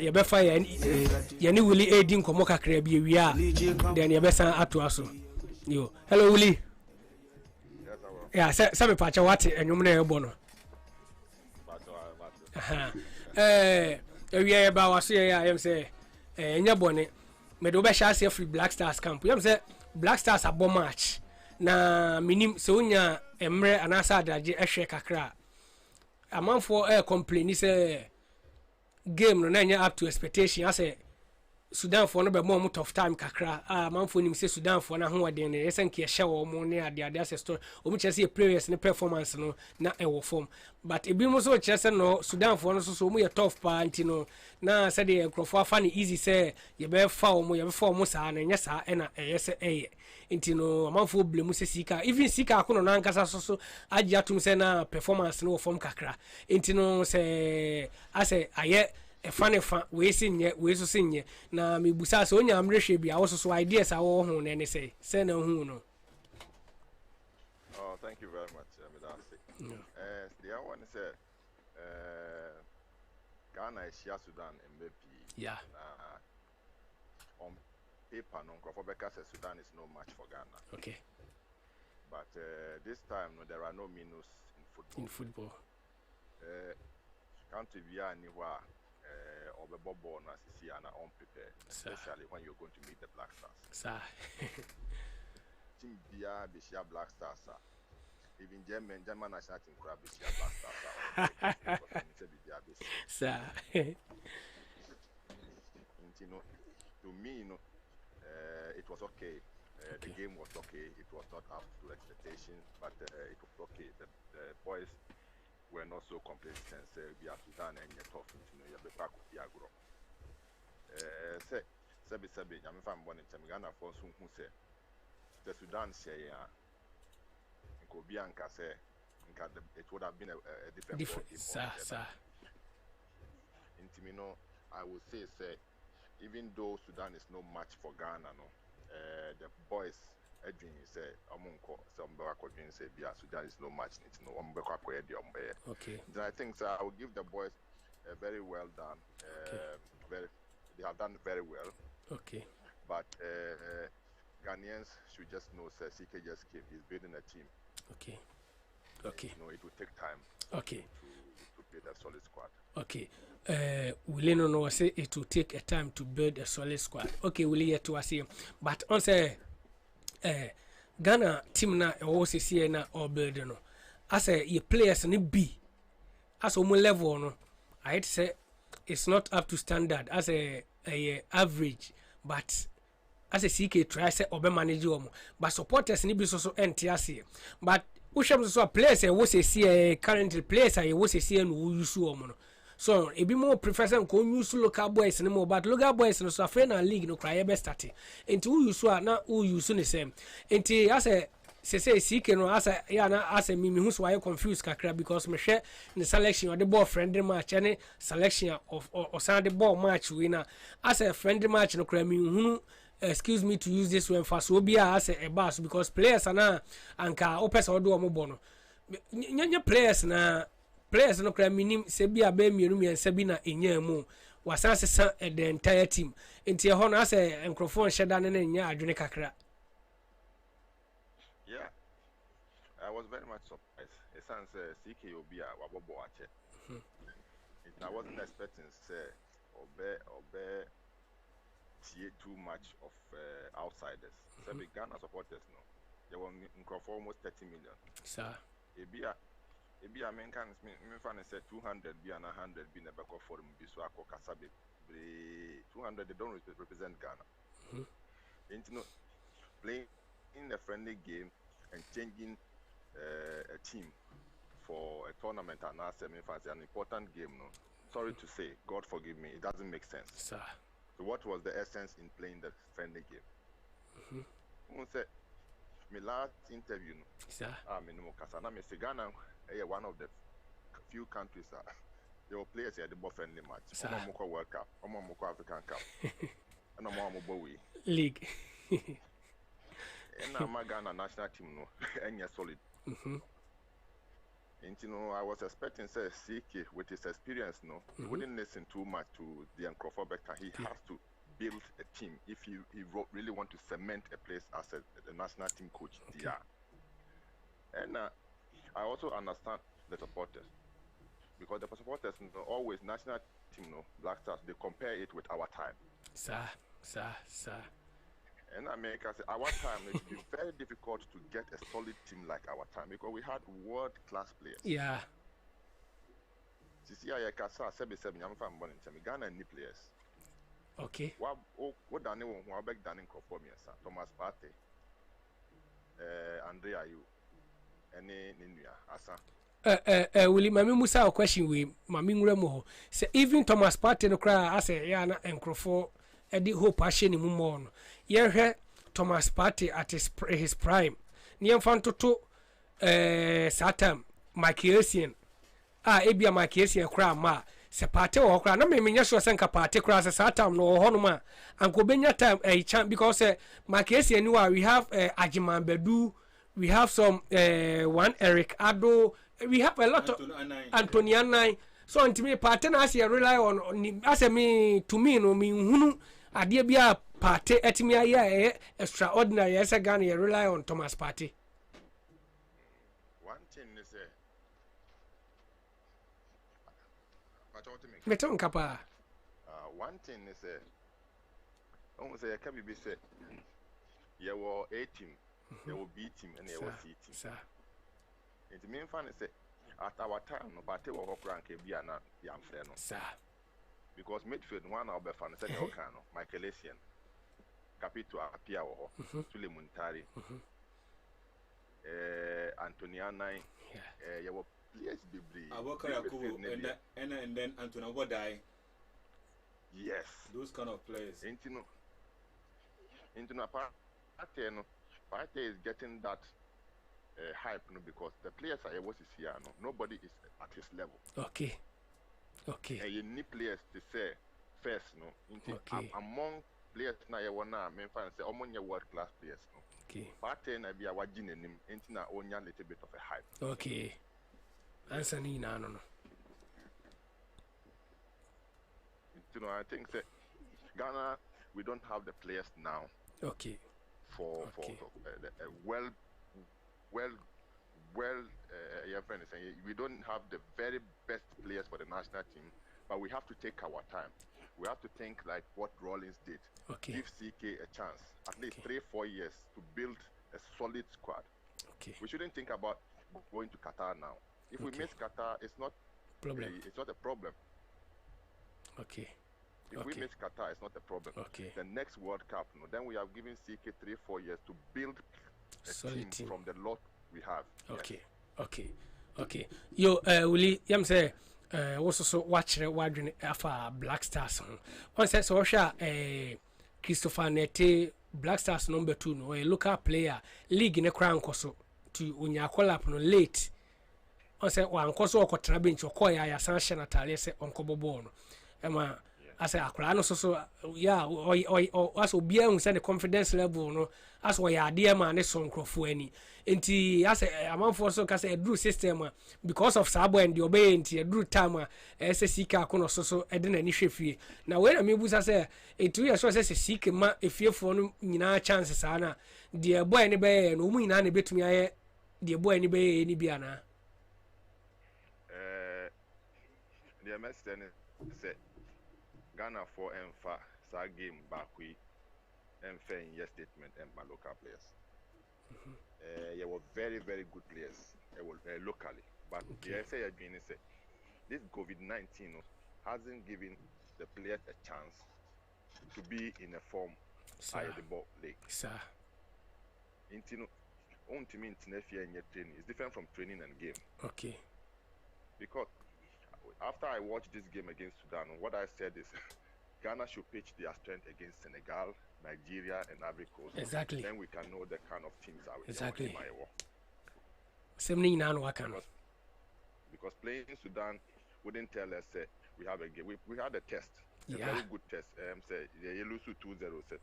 ye ni Willie edin komo kakra bi ewia then ye be san ato aso. Yo hello Willie. Yeah say me pacha what enwum na ebo no. Ewia ba waso ye yam say enya bone me do be sha say free Black Stars camp. Yam say Black Stars abo match. Na minim se unya emre anasa adaje ehwe kakra amanfo complain say game no na nya up to expectation ase Sudan for no be more tough time kakra amanfo nim say Sudan for na ho den ne yesen ke hye wo mo ne ade ase story omu chese players ne performance no na e wo form but ebi mo so chese no Sudan for no so mu ye tough pa anti no na say the crofo afa ne easy say ye be fa wo mo sa na nya sa e na e yese eye inti no amanfo blemu se sika even sika akono na nkasa so agya tum se na performance no form kakra inti no se ase aye e fane fa we sinye we so sinye na mebusa se onya amrehwe bia wo so ideas awo ho na ne say na hu no. Oh, thank you very much, Medasi. The other one is Ghana is Sudan and Yeah. On paper, no, says Sudan is no match for Ghana. Okay. But this time, no, there are no minus in football. Country via anywhere or the bubble na sisi ana unprepared, especially when you're going to meet the Black Stars. Sir. Team via the Black Stars. Even German national team crab is Black Stars. Sir. To me, it was okay. The game was okay. It was not up to expectations, but it was okay. The boys were not so complacent. We are Sudan and you're tough. You have the pack of Diagro. Sebi, I'm born in Ghana for some who say the Sudan say, Kobianka say, it would have been a different sir. Intimino, I would say, even though Sudan is no match for Ghana, no, the boys, Edwin said, Sudan is no match. Okay. Then I think I will give the boys a very well done. They have done very well. Okay. But Ghanaians should just know, CK just came. He's building a team. Okay. It will take time. Okay. To build a solid squad. Okay. We know say it will take a time to build a solid squad. Okay, we yet to say, but on say Ghana team na also see na or build no. As your players ni B as omo level no, I hate to say it's not up to standard as a average, but as a CK try say obe manage omo, but supporters ni be so entiase. But Usham so players wo see currently players wo see no use omo no. So it be more prefer ko use local boys no more, but local boys no so afraid na league no cry be start enti who use na who use the same enti as a say CK no as a ya na as a me who so I confused kakra because me share the selection of the ball friendly match any selection of or the ball match winner as a friendly match no cry me who excuse me to use this one for so be as a boss because players na anka opes or do omo no nya players no kra minim se bia ba mienu mi ensa bi na enya mu wasase sa the entire team enti ho no ase microphone sheda ne nya adwene kakra. Yeah, I was very much surprised. It sounds CK Obia wabobo ache. I wasn't expecting say obe too much of outsiders. So the Ghana supporters no. They were in almost 30 million. Sir. Ebi American me fan say 200 be and 100 be never go for be so akọ kasabe 200 they don't represent Ghana. You know, playing in a friendly game and changing a team for a tournament and now semi-finals an important game. No, sorry to say, God forgive me, it doesn't make sense. Sir. So what was the essence in playing the friendly game? My last interview, sir. I say Ghana one of the few countries that your players here the ball friendly match. Omo World Cup, Omo African Cup, and Omo League. And I'm Ghana national team no, and you're solid. And you know, I was expecting say CK with his experience, no, he wouldn't listen too much to the Uncrophobia. He has to build a team if he really want to cement a place as a national team coach. Okay. And I also understand the supporters because the supporters, you know, always national team, no, Black Stars, they compare it with our time. Sir. And America said our time it would be very difficult to get a solid team like our time because we had world-class players. Yeah. Ghana any players. Okay. What Danny won't back Danny for me, Thomas Partey, Andrea you, any Asa. Willie, Mammy Musa question we Mammy Remo. Say even Thomas Partey no cry as a Yana and Crawford. Edi hope passion mu mo no ye Thomas Partey at his prime ni mfanto to satam Michael Essien ebia Michael Essien kra ma se Partey wo kra na me nya so senka Partey kra se satam no ho no ma anko benya time chan because Michael Essien we have Ajiman Bedu, we have some one Eric Ado, we have a lot of Anthony Anai. So until me Partey na as rely on as me to me no me hunu ade bia Partey etimi aye extraordinary as Ghana you rely on Thomas Partey. One thing is meton kapa one thing is almost say can be say you were A team, you were B team and you were C team. Sir. It mean fun is at our time no Partey was rank be na yam fair no. Sir. Because midfield one of the fans said Okano, Michael Essien, Capito Apia or Sule Muntari, Anthony Anai, you were players be and then Anthony Wodai. Yes, those kind of players. Into Partey is getting that hype no, because the players are able to see nobody is at his level. Okay. And you need players to say first, no. Among players now you wanna say among your world class players, no. Okay. Partey na be our gene him into na onya little bit of a hype. Okay. Answer ni na no. You know, I think that Ghana we don't have the players now. Okay. For your friend is saying we don't have the very best players for the national team, but we have to take our time. We have to think like what Rollins did. Okay. Give CK a chance, at least 3-4 years to build a solid squad. Okay. We shouldn't think about going to Qatar now. If we miss Qatar, it's not it's not a problem. Okay. If we miss Qatar, it's not a problem. Okay. The next World Cup, no, then we have given CK 3-4 years to build a team from the lot we have. Okay. Yes. Okay. Yo, Willie, yam say, also watch the wadrin afa Black Stars. One says, so Christopher Nete, Black Stars number 2, no, a local player, league in a crown koso to unya call up no late. One said, one koso or bench or koya, ya sanction at Alice on Cobobono. Emma. I say akra no so yeah or as obia hu say the confidence level no as we are dear man ne so nkrofo ani enti as amanfo so ka say edru system because of sabo and the obey enti edru time SSC ka kono so ede na ni hwefie na we na mebusa say etu ye so say SSC ma efiefo no nyina chances ana the boy ne be no mu nyina na betumi aye the boy ne be ni bia na the message say Ghana for Enfa sa game back we Enfa in your statement and my local players. You were very, very good players locally. But the essay again is this COVID-19 hasn't given the players a chance to be in a form by the ball league. Sir. Training is different from training and game. Okay. Because after I watched this game against Sudan, what I said is Ghana should pitch their strength against Senegal, Nigeria, and Ivory Coast. Exactly. Then we can know the kind of teams are exactly. Because playing in Sudan wouldn't tell us we have a game. We had a test, a very good test. Say you lose 2-0, say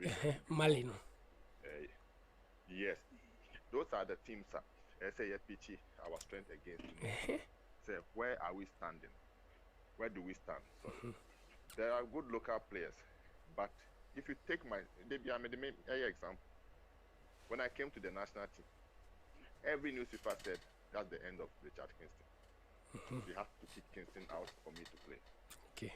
3. Mali no. Yes, those are the teams. Say pitch our strength against. Say where are we standing? Where do we stand? So there are good local players, but if you take example, when I came to the national team, every newspaper said that's the end of Richard Kingston. You have to kick Kingston out for me to play. Okay.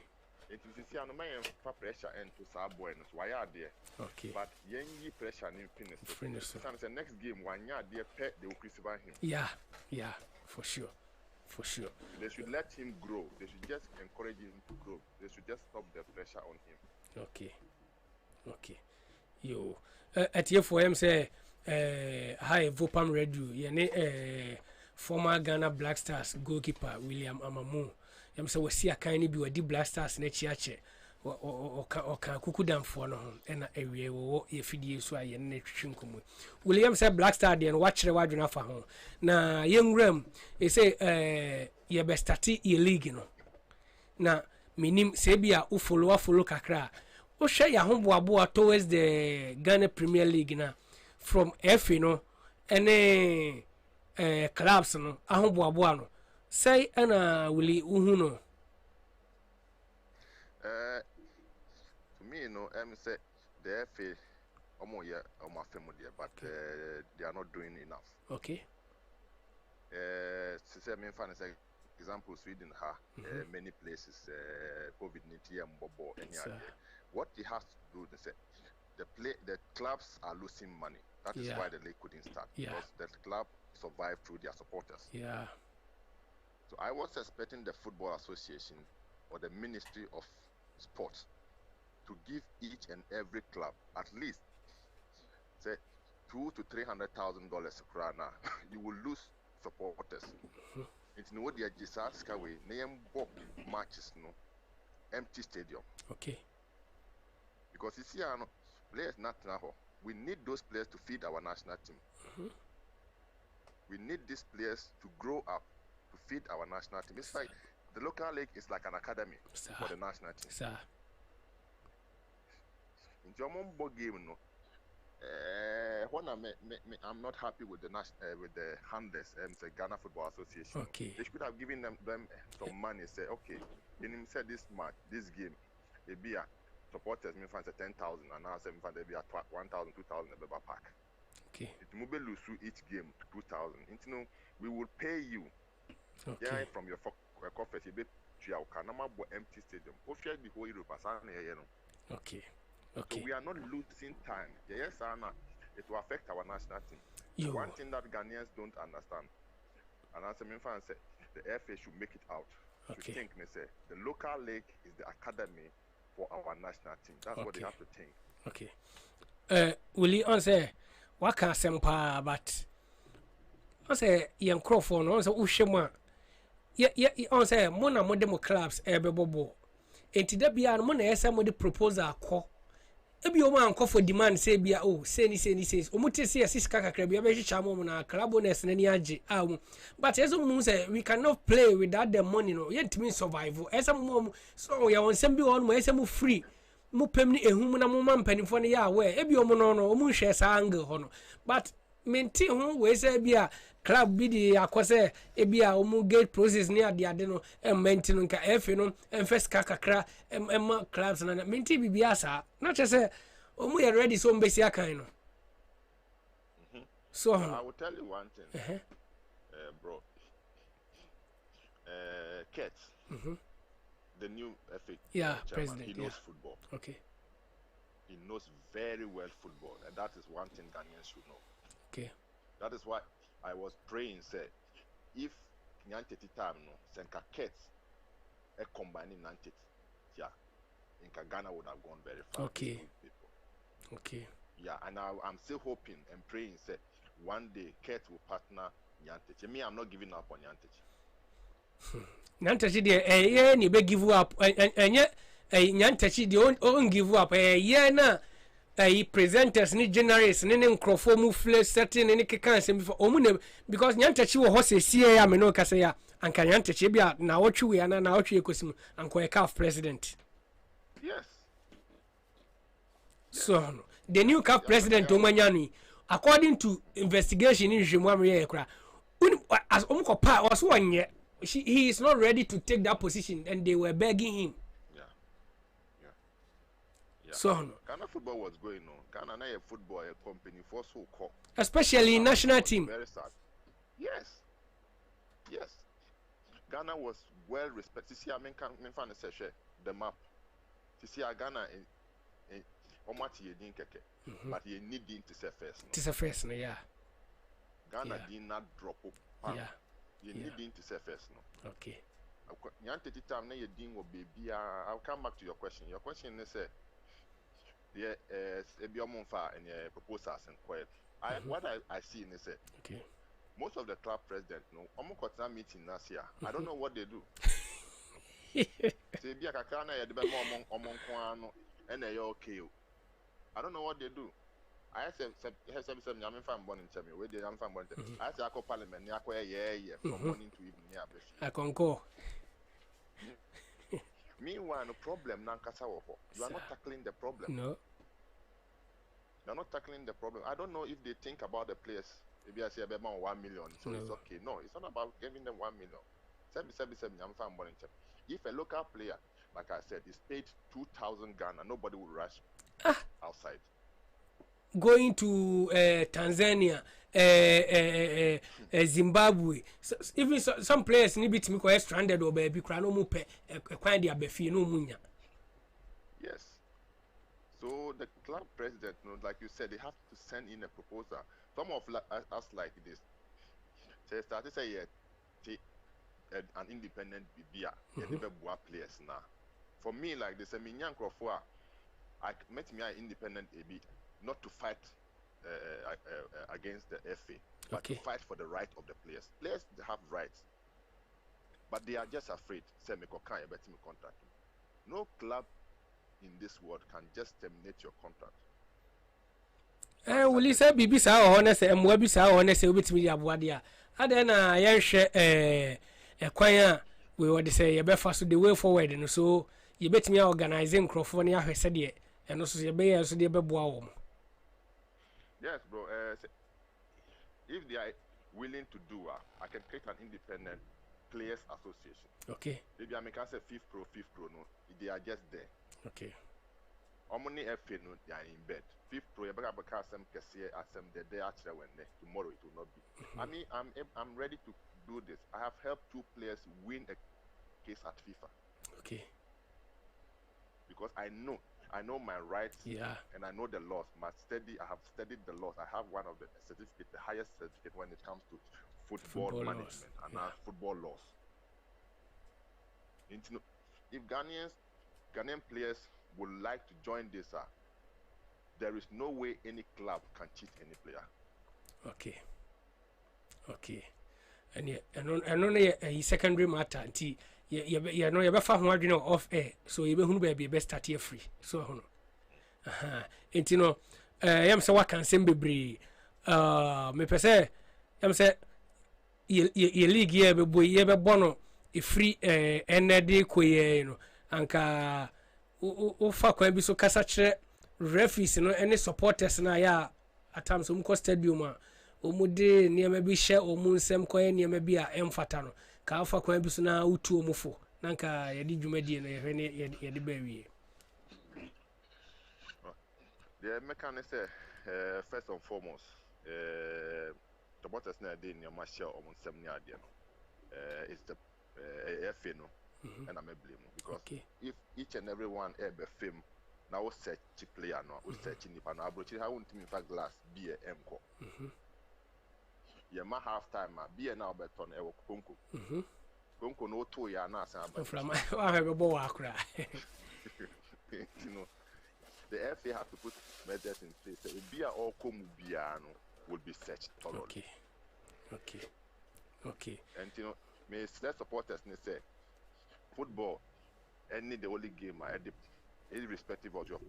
It is see no man for pressure and to Sabuenos. Why are there? Okay. But yengi pressure in finish. So the next game one year they will crucify him. Yeah, for sure. They should let him grow. They should just encourage him to grow. They should just stop the pressure on him. Okay. Yo, at here for him say, hi VOPAM Radio. Yene former Ghana Black Stars goalkeeper William Amaanah. Yam say we see a kind bi wadi Black Stars na chiache. O ka kuku damfo no ho na awie wo ye fidie so aye na twetwe nkomo. William say Black Star de no wa kire wadwena fa ho. Na yenwram e say ye be start ye league no. Na minim say bia u follow kakra. O hwe ya ho boabo towards the Ghana Premier League na from FA no ene clubs no ahon boabo no. Say ana wili uhu no. To me, say the FA, but they are not doing enough. Okay. Say example, Sweden many places COVID-19 and bobo what they have to do, they say the clubs are losing money. That is why the league couldn't start because the club survived through their supporters. Yeah. So I was expecting the Football Association or the Ministry of Sports to give each and every club at least say $200,000 to $300,000. You will lose supporters. It's no the disaster way. Name book matches no empty stadium. Okay. Because you see, players not now. We need those players to feed our national team. We need these players to grow up to feed our national team. It's like the local league is like an academy for the national team. In German game, when I'm not happy with the handlers, the Ghana Football Association. Okay. They should have given them some money. Say, okay, in said this match, this game, they be a supporters me fans 10,000 and now 7 fans they be a 1,000, 2,000 a pack. Okay. It will be lose each game 2,000. We will pay you. Okay. Yeah, from your coffers, you be to your empty stadium. The whole Europe. Okay. So we are not losing time. Yes, Anna, it will affect our national team. One thing that Ghanaians don't understand, and as a fan say, the FA should make it out. Okay. Should think, say, the local league is the academy for our national team. That's what they have to think. Okay. Will you answer what can sempa but I say young Crawford no say ushema on say mona modern clubs ebebobo enti da bia no na esa mo de proposal ko ebi o man ko for demand say bia say ni o muti say siska kakra bia be hyecha mo na club owners na ni age but eso mu say we cannot play without the money no yet mean survival esa mo so ya won sem bi on mo esa mo free mo pem ni ehum na mo man panifo ne ya we ebi o mo no mo hwe sa angle ho no but menti ho we say bia club bi di akose ebia o mu gate process ni ade no menti no nka efe no first kakra clubs na menti bibia sa na chese o mu ye ready so mbesi akan no so I will tell you one thing bro Kurt the new FA chairman, president he knows football. Okay. he knows very well football, and that is one thing Ghanaians should know. Okay. That is why I was praying, say, if Nyanteti time no, Senka Kets a combining Nyanteti, yeah, in Ghana would have gone very far. Okay. People. Okay. Yeah, and I'm still hoping and praying, say, one day Kets will partner Nyanteti. Me, I'm not giving up on Nyanteti. Nyanteti de yeah, ni be give up. Nyanteti de on give up. Yeah na. Presenters ni generators ni nkrofo mu fle setting ni keka nsem before omu because Nyantachi wo ho se sie ya me no kase ya anka Nyantachi bia na wotwe we na wotwe ekosim anko e CAF president. Yes. So no the new CAF president omanyanu according to investigation in Jemwam ye kra as omkopa was wonye he is not ready to take that position and they were begging him. So no. Ghana football was going on. Ghana na a football a company for so called. Especially in national team. Very sad. Yes. Yes. Ghana was well respected. See, I mean, fan share the map. See, Ghana in Omati Yedin Keke, but you need to say first. To say first, yeah. Ghana did not drop up. Yeah. You need to say first, no. Okay. Nyanteti time na Yedin will be. I'll come back to your question. Your question is yeah, Ebiomonfa and proposals and quiet. What I see in this, okay. Most of the club presidents, no, Omokota meeting last year. I don't know what they do. Say, be a kakana, ya deba omonkwano, and they okay. I don't know what they do. I said, some young fan born in Chemi, where the young fan born. I said, I call parliament, yeah, from morning to evening. I concur. Meanwhile, no problem. You are not tackling the problem. No. You are not tackling the problem. I don't know if they think about the players. Maybe I say about 1 million, so it's okay. No, it's not about giving them 1 million. If a local player, like I said, is paid 2,000 Ghana, nobody will rush outside. Going to Tanzania, Zimbabwe, even some players need to be stranded or be crano mupe quite their befi no munya. Yes. So the club president, like you said, they have to send in a proposal. Some of us like this. Say start to say an independent BBA, players now. For me, like this, I met me an independent AB. Not to fight against the FA, but to fight for the right of the players. Players, they have rights, but they are just afraid. Say, me can't bet me contract. No club in this world can just terminate your contract. Will you say Bibi sa honest and Wabi sa honest with me abwadia? Adena a choir we would say a breakfast the way forward, and so you bet me organizing Crophonia, who said it, and also your bear so the bebo. Yes, bro. If they are willing to do, I can create an independent players association. Okay. Maybe I make us a fifth pro, no. They are just there. Okay. Omni FA no, they are in bed. Fifth pro, you better because some can see some the day after when tomorrow it will not be. I mean, I'm ready to do this. I have helped 2 players win a case at FIFA. Okay. Because I know my rights, and I know the laws. I have studied the laws. I have one of the certificate, the highest certificate when it comes to football management and football laws. If Ghanaian players would like to join this, there is no way any club can cheat any player. Okay. And only a secondary matter. You know, you better find off air, so you be best start here free. So, and you know, I'm so what can send be me per se, I'm say, ye league ye be boy ye be bono a free energy you know, anka ufa kwa bi so kasa chere referees no any supporters na ya at times stadium omude niema bi hye omunsem koye niema bi a emfata no ka afa kwa bi so na utu omufo nanka yedi dwumadi no yehwe yedi ba wie. The mechanic say first and foremost the supporters na dey niema hye omunsem ni ade no is the FA no and I'm blame because if each and every one be fame now search player no search nipa no abrochi ha won timi fa glass beer enko ye ma half time beer na obeton e wo konko konko no to ya na asan aba from I have a bow akra. You know, the FA have to put measures in place. The beer or Komubiano will be searched thoroughly. Okay. And you know, may select supporters say football, any the only game, irrespective of your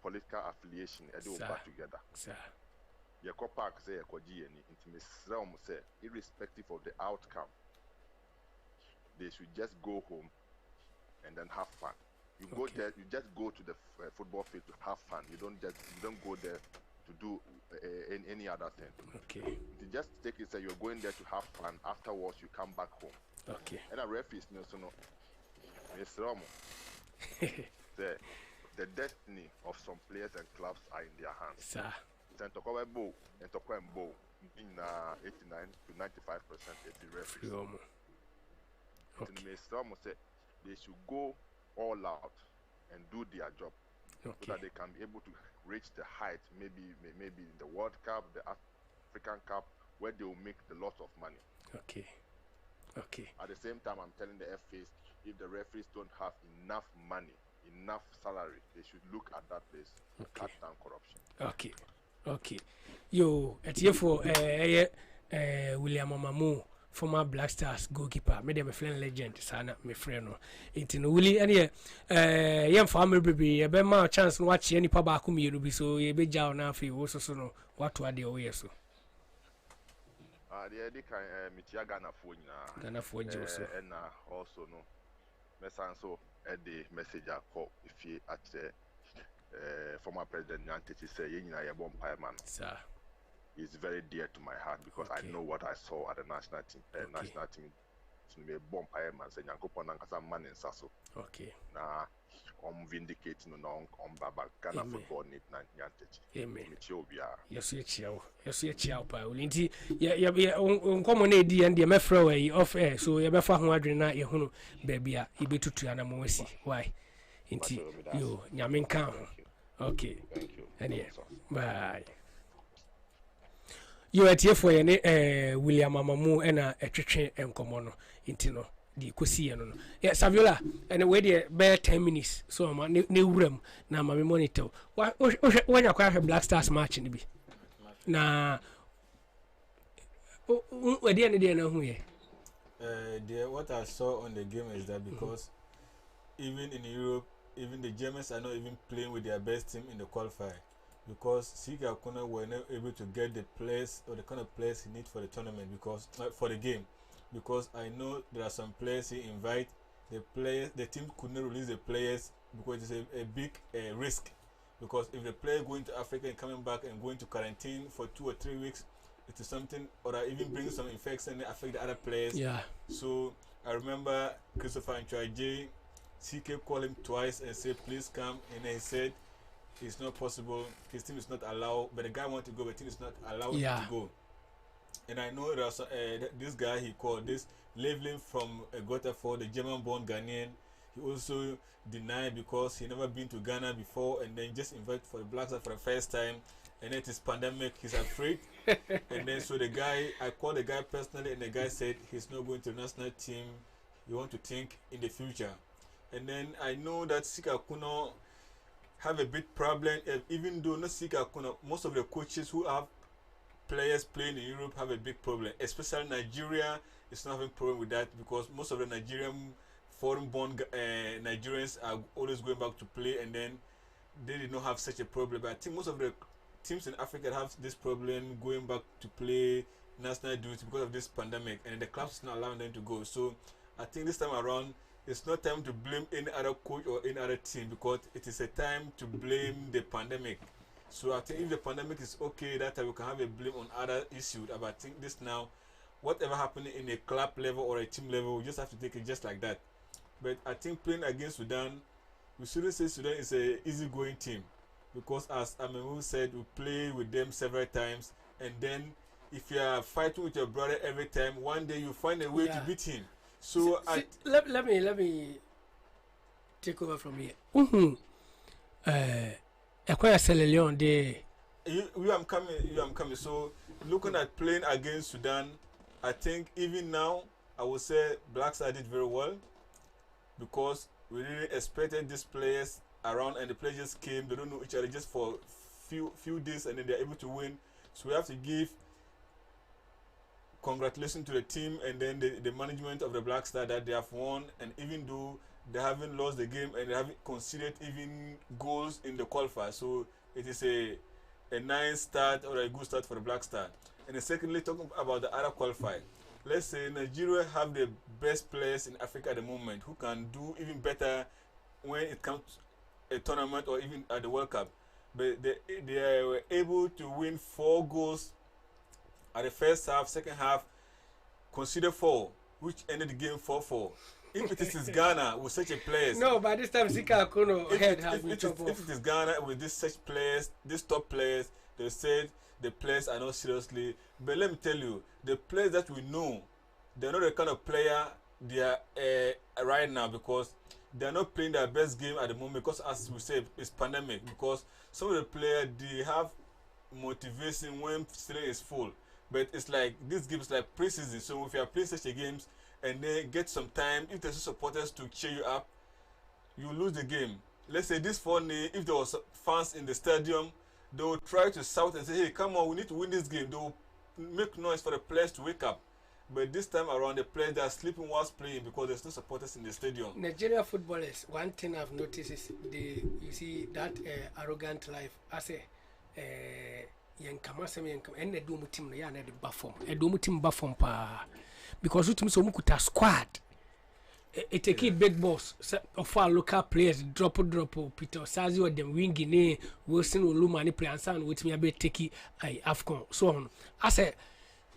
political affiliation, they will back together. Sir. Your park say a Koji and intimate realm say, irrespective of the outcome, they should just go home and then have fun. You go there, you just go to the football field to have fun. You don't go there to do any other thing. Okay. You just take it, say you're going there to have fun. Afterwards, you come back home. Okay. And a referee no so no. Mr. Romo, the destiny of some players and clubs are in their hands. Sir. Sentokowe Bow and Tokowe Bow in 89 to 95% it's the referees. Okay. Mr. Romo said they should go all out and do their job so that they can be able to reach the height, maybe the World Cup, the African Cup, where they will make the lot of money. Okay. At the same time, I'm telling the FAs, if the referees don't have enough money, enough salary, they should look at that place to cut down corruption. Okay. Yo, at here for William Amaanah, former Black Stars goalkeeper, made a friend legend, sana my friend. It no Willie any young family baby, a better chance to watch any papa come you be so ye be jaw now for you also so no what to the way so. The idea can Mitia Ghana phone also and also no Messan so at the message I call if you at former president Nyantechi say you bomb man. Sir. Is very dear to my heart because I know what I saw at the national team. National team to be a bomb man saying Yankopon and Kasa man in Sasso. Okay. Now vindicating on Baba Ghana football need Nyantechi. Amen. Yes, you chiao pa. Ulinti ya common AD and the mefra off air so you befa ho adwena ye hunu baby a ibetutu ana mo wasi. Why? Inti yo nyamenka ho. Okay. Thank you. Anyway. Bye. You are here for William Amaanah and a twetwe enkomo no inti no di kosi no. Yeah, Saviola and we dey be 10 minutes so ma ne wuram na ma me monitor. When you kwahwe Black Stars match ni bi. Na we dey na hu ye. What I saw on the game is that because even in Europe, even the Germans are not even playing with their best team in the qualifier. Because Sika Kuna were not able to get the players or the kind of players he needs for the tournament because for the game. Because I know there are some players he invite the team could not release the players because it's a big risk. Because if the player going to Africa and coming back and going to quarantine for 2 or 3 weeks, it is something or even bring some infection and affect the other players. Yeah. So I remember Christopher and J. CK called him twice and said please come, and he said it's not possible, his team is not allowed, but the guy wants to go, but the team is not allowed to go. And I know there's this guy he called, this Leveling from Gothenburg, the German-born Ghanaian. He also denied because he never been to Ghana before, and then just invited for the Black Stars for the first time. And it is pandemic, he's afraid. And then so the guy, I called the guy personally, and the guy said he's not going to the national team. He want to think in the future. And then I know that Sika Kuno have a big problem, even though not Sika Kuno, most of the coaches who have players playing in Europe have a big problem, especially Nigeria is not having problem with that because most of the Nigerian foreign-born Nigerians are always going back to play, and then they did not have such a problem. But I think most of the teams in Africa have this problem going back to play national duty because of this pandemic, and the clubs is not allowing them to go. So I think this time around it's not time to blame any other coach or any other team because it is a time to blame the pandemic. So I think if the pandemic is okay, that time we can have a blame on other issues. But I think this now, whatever happened in a club level or a team level, we just have to take it just like that. But I think playing against Sudan, we shouldn't say Sudan is an easygoing team because as Amaanah said, we play with them several times, and then if you are fighting with your brother every time, one day you find a way to beat him. So let me take over from here. Equire Leon de You am coming. So looking at playing against Sudan, I think even now I would say Black Stars did very well because we really expected these players around and the players just came. They don't know each other just for few days and then they're able to win. So we have to give congratulations to the team and then the management of the Black Star that they have won, and even though they haven't lost the game and they haven't conceded even goals in the qualifier. So it is a nice start or a good start for the Black Star. And then secondly, talking about the other qualifier, let's say Nigeria have the best players in Africa at the moment who can do even better when it comes to a tournament or even at the World Cup. But they were able to win 4 goals at the first half, second half, conceded 4, which ended the game 4-4. If it is Ghana with such a players, no, by this time Sika Kono head has been chopped off. If it is Ghana with these such players, these top players, they said the players are not seriously. But let me tell you, the players that we know, they're not the kind of player they are right now because they're not playing their best game at the moment because as we say, it's pandemic. Because some of the players, they have motivation when stadium is full. But it's like, this game is like pre-season. So if you are playing such a games, and then get some time, if there's supporters to cheer you up, you lose the game. Let's say this Sunday, if there was fans in the stadium, they will try to shout and say, hey, come on, we need to win this game. They will make noise for the players to wake up. But this time around, the players are sleeping whilst playing because there's no supporters in the stadium. Nigeria footballers, one thing I've noticed is you see that arrogant life. I say, and they do team na ya na de bafom. E do team bafom pa. Because you so mukuta squad. It take it big boss of our local players drop Peter Sazi or them winging Wilson Oluma ni play and sound with me a bit take Afcon so on. I say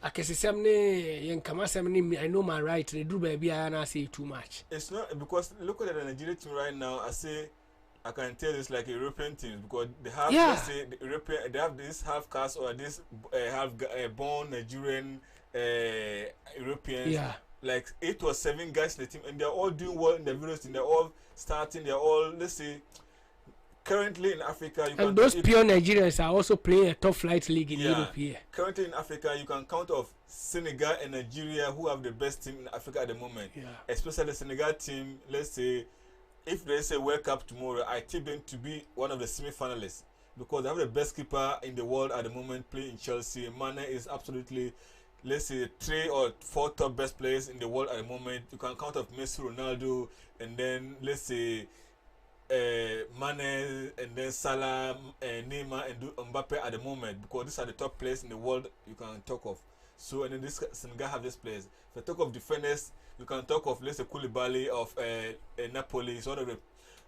I can see some young Kamasam I know my right they do baby and I say too much. It's not because look at the Nigerian team right now. I say I can tell it's like a European team because they have let's say the European they have this half caste or this half born Nigerian Europeans, like 8 or 7 guys in the team, and they're all doing well in the various team. They're all starting. They're all, let's say, currently in Africa. And those pure Nigerians are also playing a top flight league in Europe here. Currently in Africa, you can count of Senegal and Nigeria who have the best team in Africa at the moment. Especially the Senegal team. Let's say, if there's a World Cup tomorrow, I take them to be one of the semi-finalists because they have the best keeper in the world at the moment playing in Chelsea. Amaanah is absolutely, let's say, 3 or 4 top best players in the world at the moment. You can count of Messi, Ronaldo, and then let's say Mane, and then Salah, Neymar, and Mbappe at the moment because these are the top players in the world you can talk of. So and then this Senegal have these players. If you talk of defenders, you can talk of let's say Koulibaly of Napoli. He's one of the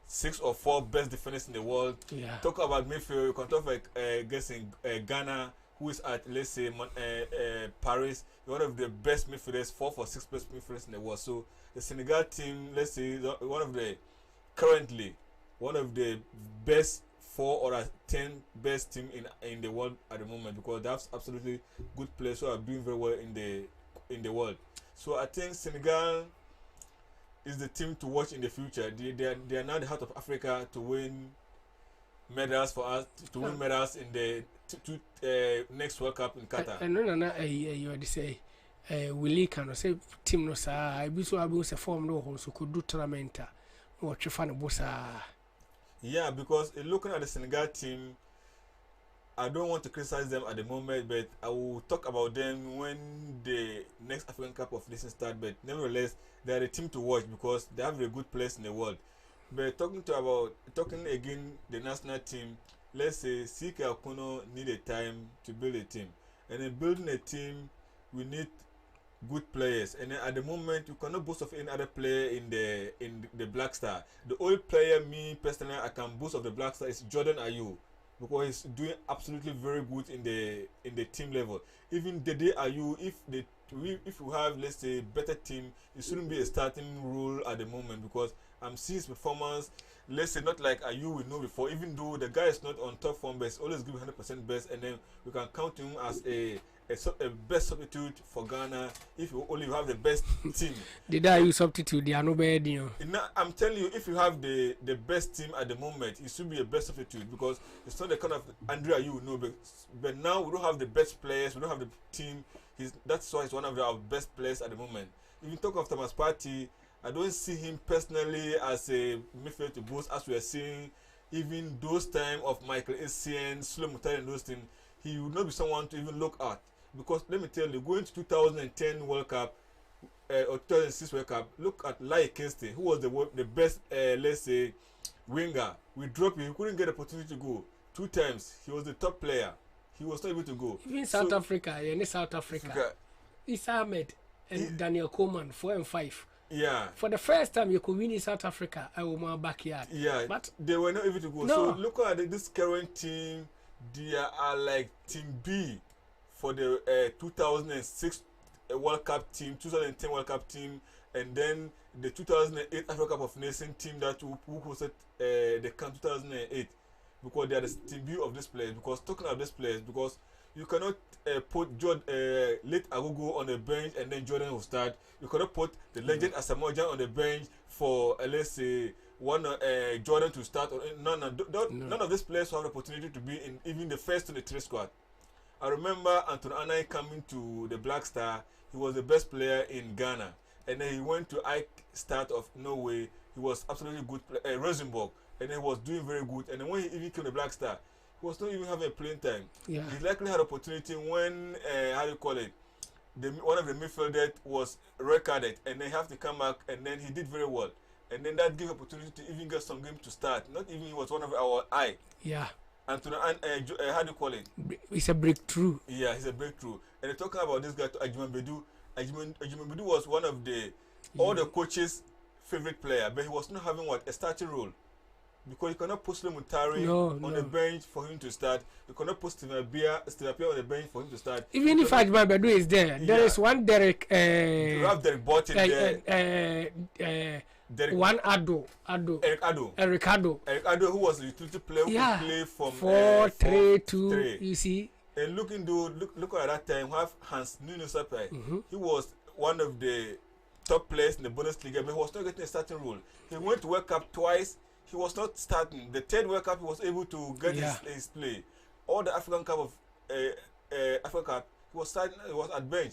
6 or 4 best defenders in the world. Talk about midfield, you can talk like guessing Ghana, who is at let's say Paris, one of the best midfielders, 4 or 6 best midfielders in the world. So the Senegal team, let's say one of the currently one of the best 4 or 10 best team in the world at the moment because they have absolutely good players who are doing very well in the world. So I think Senegal is the team to watch in the future. They are now the heart of Africa to win medals for us, to win medals in the next World Cup in Qatar. No, you already say, Willie can say team no sir. I be so able to form no so could do tournament or Chifan Bosa. Yeah, because looking at the Senegal team, I don't want to criticize them at the moment, but I will talk about them when the next African Cup of Nations start. But nevertheless, they are a team to watch because they have a good place in the world. But talking again the national team, let's say Sika Akuno need a time to build a team, and in building a team, we need good players. And then at the moment, you cannot boast of any other player in the Black Star. The only player me personally I can boast of the Black Star is Jordan Ayew, because he's doing absolutely very good in the team level. Even the day Ayew, if we have let's say better team, it shouldn't be a starting role at the moment because I'm seeing his performance. Let's say not like Ayew we know before. Even though the guy is not on top form, but he's always giving 100% best, and then we can count him as a a best substitute for Ghana if you only have the best team. Did I use substitute? They are no bad, I'm telling you, if you have the best team at the moment, it should be a best substitute because it's not the kind of Andrea you know. But now we don't have the best players, we don't have the team. That's why he's one of our best players at the moment. Even talk of Thomas Partey, I don't see him personally as a midfielder to boost as we are seeing. Even those time of Michael Essien, Slow Mutari and those things, he would not be someone to even look at. Because let me tell you, going to 2010 World Cup or 2006 World Cup, look at Lai Kinsley, who was the best, let's say, winger. We dropped him, he couldn't get the opportunity to go. 2 times, he was the top player. He was not able to go. Even South Africa, South Africa. Issa Ahmed and Daniel Coleman, 4 and 5. Yeah. For the first time you could win in South Africa, I was my backyard. Yeah. But they were not able to go. No. So look at this current team. They are like Team B for the 2006 World Cup team, 2010 World Cup team, and then the 2008 Africa Cup of Nations team that who hosted the camp 2008. Because they are the Team B of this players. Because talking about this players, because you cannot put late Agogo on the bench and then Jordan will start. You cannot put the legend Asamoah on the bench for let's say Jordan to start. None of these players have the opportunity to be in even the first 23 squad. I remember Anton Anai coming to the Black Star. He was the best player in Ghana, and then he went to Ike Start of Norway. He was absolutely good. Rosenborg, and he was doing very good. And then when he even came to the Black Star, he was not even having a playing time. Yeah. He likely had opportunity when one of the midfielders was red-carded, and then he have to come back, and then he did very well. And then that gave opportunity to even get some game to start. Not even he was one of our eye. Yeah. And it's a breakthrough. Yeah, it's a breakthrough. And they're talking about this guy, Ajiman Bedu. Ajiman Bedu was one of all the coaches' favorite player, but he was not having a starting role. Because you cannot put Slow Mutari on the bench for him to start. You cannot put Steve Appiah on the bench for him to start. Even if Ajiman Bedu is there, there is one Derek. You have Derek Burton there. One Eric Ado, who was the utility player who could play from 4-3-2. You see. And look at that time. We have Hans Nuno Sapai. He was one of the top players in the Bundesliga, but he was not getting a starting role. He went to World Cup twice. He was not starting. The 3rd World Cup, he was able to get his play. All the African Cup of Africa Cup, he was starting. He was at bench.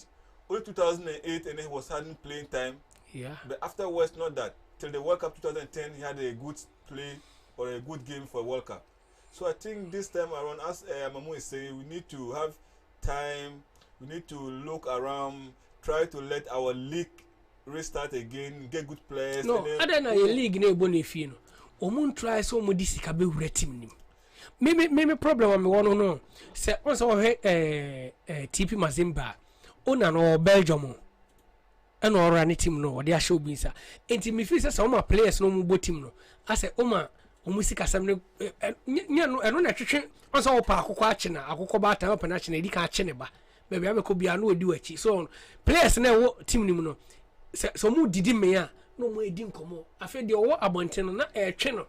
Only 2008, and then he was having playing time. Yeah. But afterwards, not that. Till the World Cup 2010, he had a good play or a good game for a World Cup. So I think this time around, as Mamu is saying, we need to have time. We need to look around, try to let our league restart again, get good players. No, I don't know your league ne bonifino. Omun try so mo disi ka be wura team nim. Me problem am one no. Say once we TP Mazemba, ona no Belgium. And or any team no, they are show binsa. Enti me feel say some players no mo team no. I say omusika sam no eno na twetwe once wo pa akokọ ache na akokọ ba ta open ache na edi ka ache ne ba. Baby ameko bia no odi wachi. So players na wo team nim no. So mu didi me a no mo edi nkomo. Afa de owo abonten no na twe no.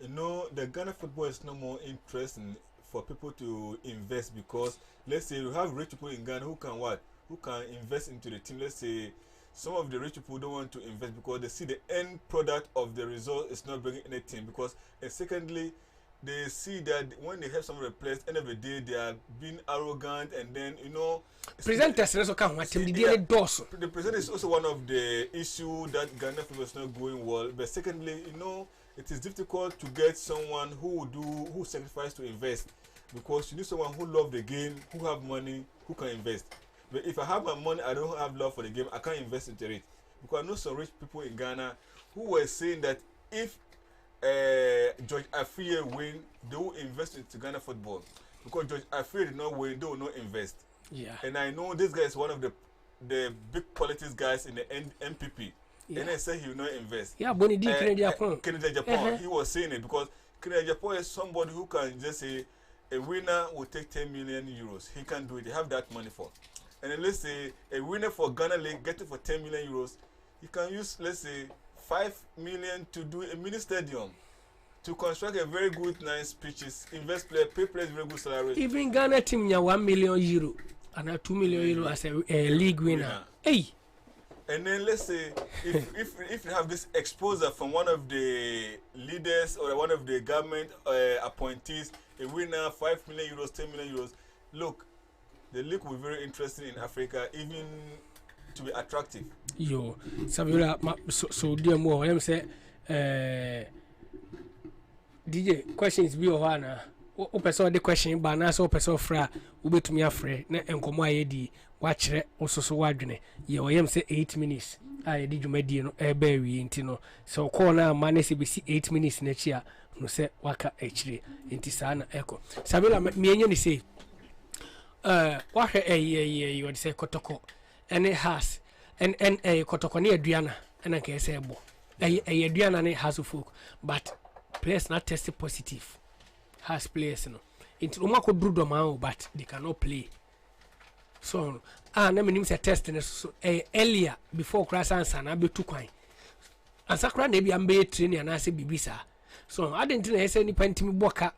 You know, the Ghana football is no more interesting for people to invest because let's say you have rich people in Ghana who can invest into the team. Let's say some of the rich people don't want to invest because they see the end product of the result is not bringing anything. Because and secondly, they see that when they have some of the players, end of the day they are being arrogant, and then presenters also come what team the present is also one of the issue that Ghana football is not going well. But secondly, it is difficult to get someone who sacrifice to invest because you need someone who love the game, who have money, who can invest. But if I have my money, I don't have love for the game, I can't invest into it. Because I know some rich people in Ghana who were saying that if George Afriye win, they will invest into Ghana football. Because George Afriye did not win, they will not invest. Yeah. And I know this guy is one of the big politics guys in the NPP. Yeah. And I said he will not invest. Yeah, but he did Kennedy Japan. He was saying it because Kennedy Japan is somebody who can just say a winner will take 10 million euros. He can do it. They have that money for. And then let's say a winner for Ghana League get it for 10 million euros. He can use, let's say, 5 million to do a mini stadium, to construct a very good, nice pitches, invest player, pay players very good salary. Even Ghana team ya 1 million euro. and 2 million euro as a league winner. Hey. And then let's say if you have this exposure from one of the leaders or one of the government appointees, a winner 5 million euros, 10 million euros. Look, the league will be very interesting in Africa, even to be attractive. Yo, Samuel, so dear more. I'm say, DJ questions be ohana. O person the question, but now so person fra. Ube to me afre. Na enkomo ayedi. Watch re ososo wadwene ye oyem say 8 minutes I did you medie no ebe wi nti no so call na mane se be 8 minutes na chi a no say waka echire nti sa na eko sabela me enye ni say wahwe you would say kotoko and it has and kotoko ne aduana and an ke say ebo aduana ne has folk but players not tested positive has players no nti no makodru do ma but they cannot play. So, na me say test so earlier before class answer na be 2 kwan. Answer kra na be am training na say bibisa. So, I didn't know say ni pantimi boka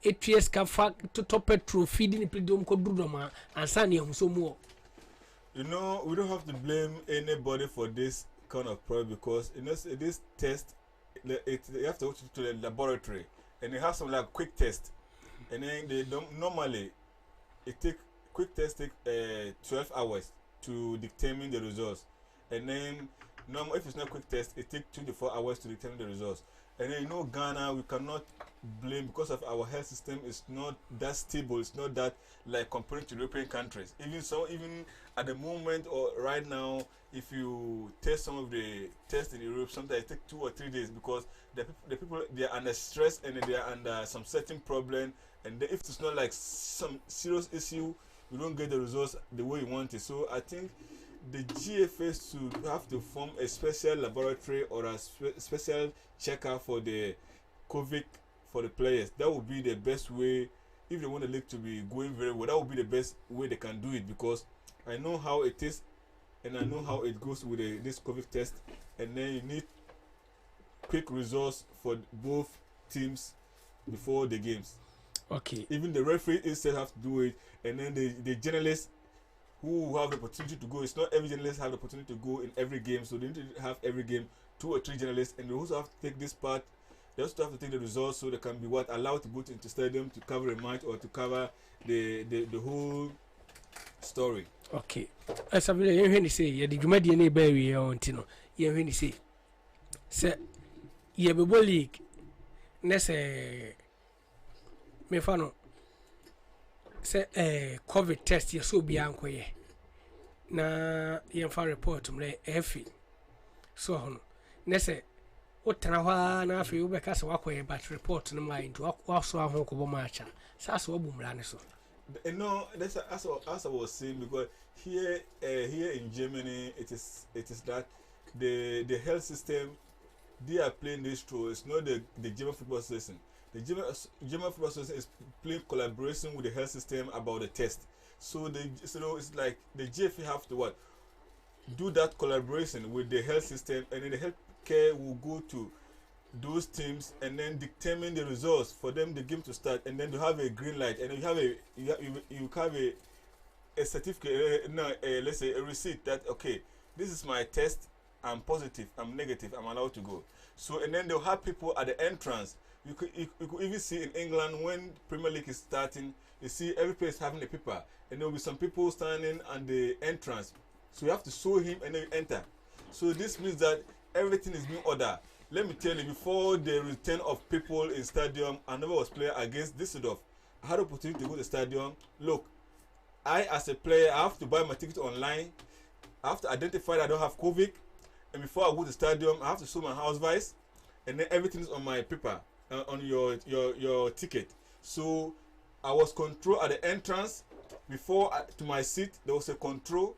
etries ka fa to top petrol feeding pledom ko dudoma answer na so mu. You know, we don't have to blame anybody for this kind of problem because you know this test you have to go to the laboratory and they have some like quick test and then they don't normally quick test take 12 hours to determine the results, and then if it's not quick test, it takes 24 hours to determine the results. And then Ghana, we cannot blame because of our health system is not that stable. It's not that like compared to European countries. Even at the moment or right now, if you test some of the tests in Europe, sometimes it takes 2 or 3 days because the people they are under stress and they are under some certain problem. And if it's not like some serious issue, you don't get the results the way you want it. So I think the GFS should have to form a special laboratory or a special checker for the COVID for the players. That would be the best way if they want the league to be going very well. That would be the best way they can do it because I know how it is and I know how it goes with this COVID test. And then you need quick results for both teams before the games. Okay. Even the referee itself have to do it, and then the journalists who have the opportunity to go. It's not every journalist have the opportunity to go in every game, so they need to have every game 2 or 3 journalists, and they also have to take this part. They also have to take the results so they can be allowed to go into stadium to cover a match or to cover the whole story. Okay. As I will say, you did you any baby on Tino? You when you say you have a league. Let's me fano say COVID test ye so bia nkoye na ye fa report mre efi so hono ne say wotena hwa na afi wo be ka se wakoye but report no ma into waso ahon ko bo matcha sa so obu mra ne so no that's as I was saying because here in Germany it is that the health system they are playing this role. It's not the German football association. The German football association is playing collaboration with the health system about the test. So it's like the GFA have to do that collaboration with the health system, and then the healthcare will go to those teams and then determine the results for them the game to start, and then to have a green light, and then you have a certificate, let's say a receipt that okay, this is my test, I'm positive, I'm negative, I'm allowed to go. So and then they'll have people at the entrance. You could even see in England when Premier League is starting, you see every place having a paper, and there will be some people standing at the entrance. So you have to show him and then you enter. So this means that everything is being ordered. Let me tell you, before the return of people in stadium, I never was playing against Düsseldorf. I had the opportunity to go to the stadium. Look, I as a player, I have to buy my ticket online. I have to identify that I don't have COVID. And before I go to the stadium, I have to show my house vice. And then everything is on my paper, on your ticket. So I was controlled at the entrance. Before to my seat, there was a control.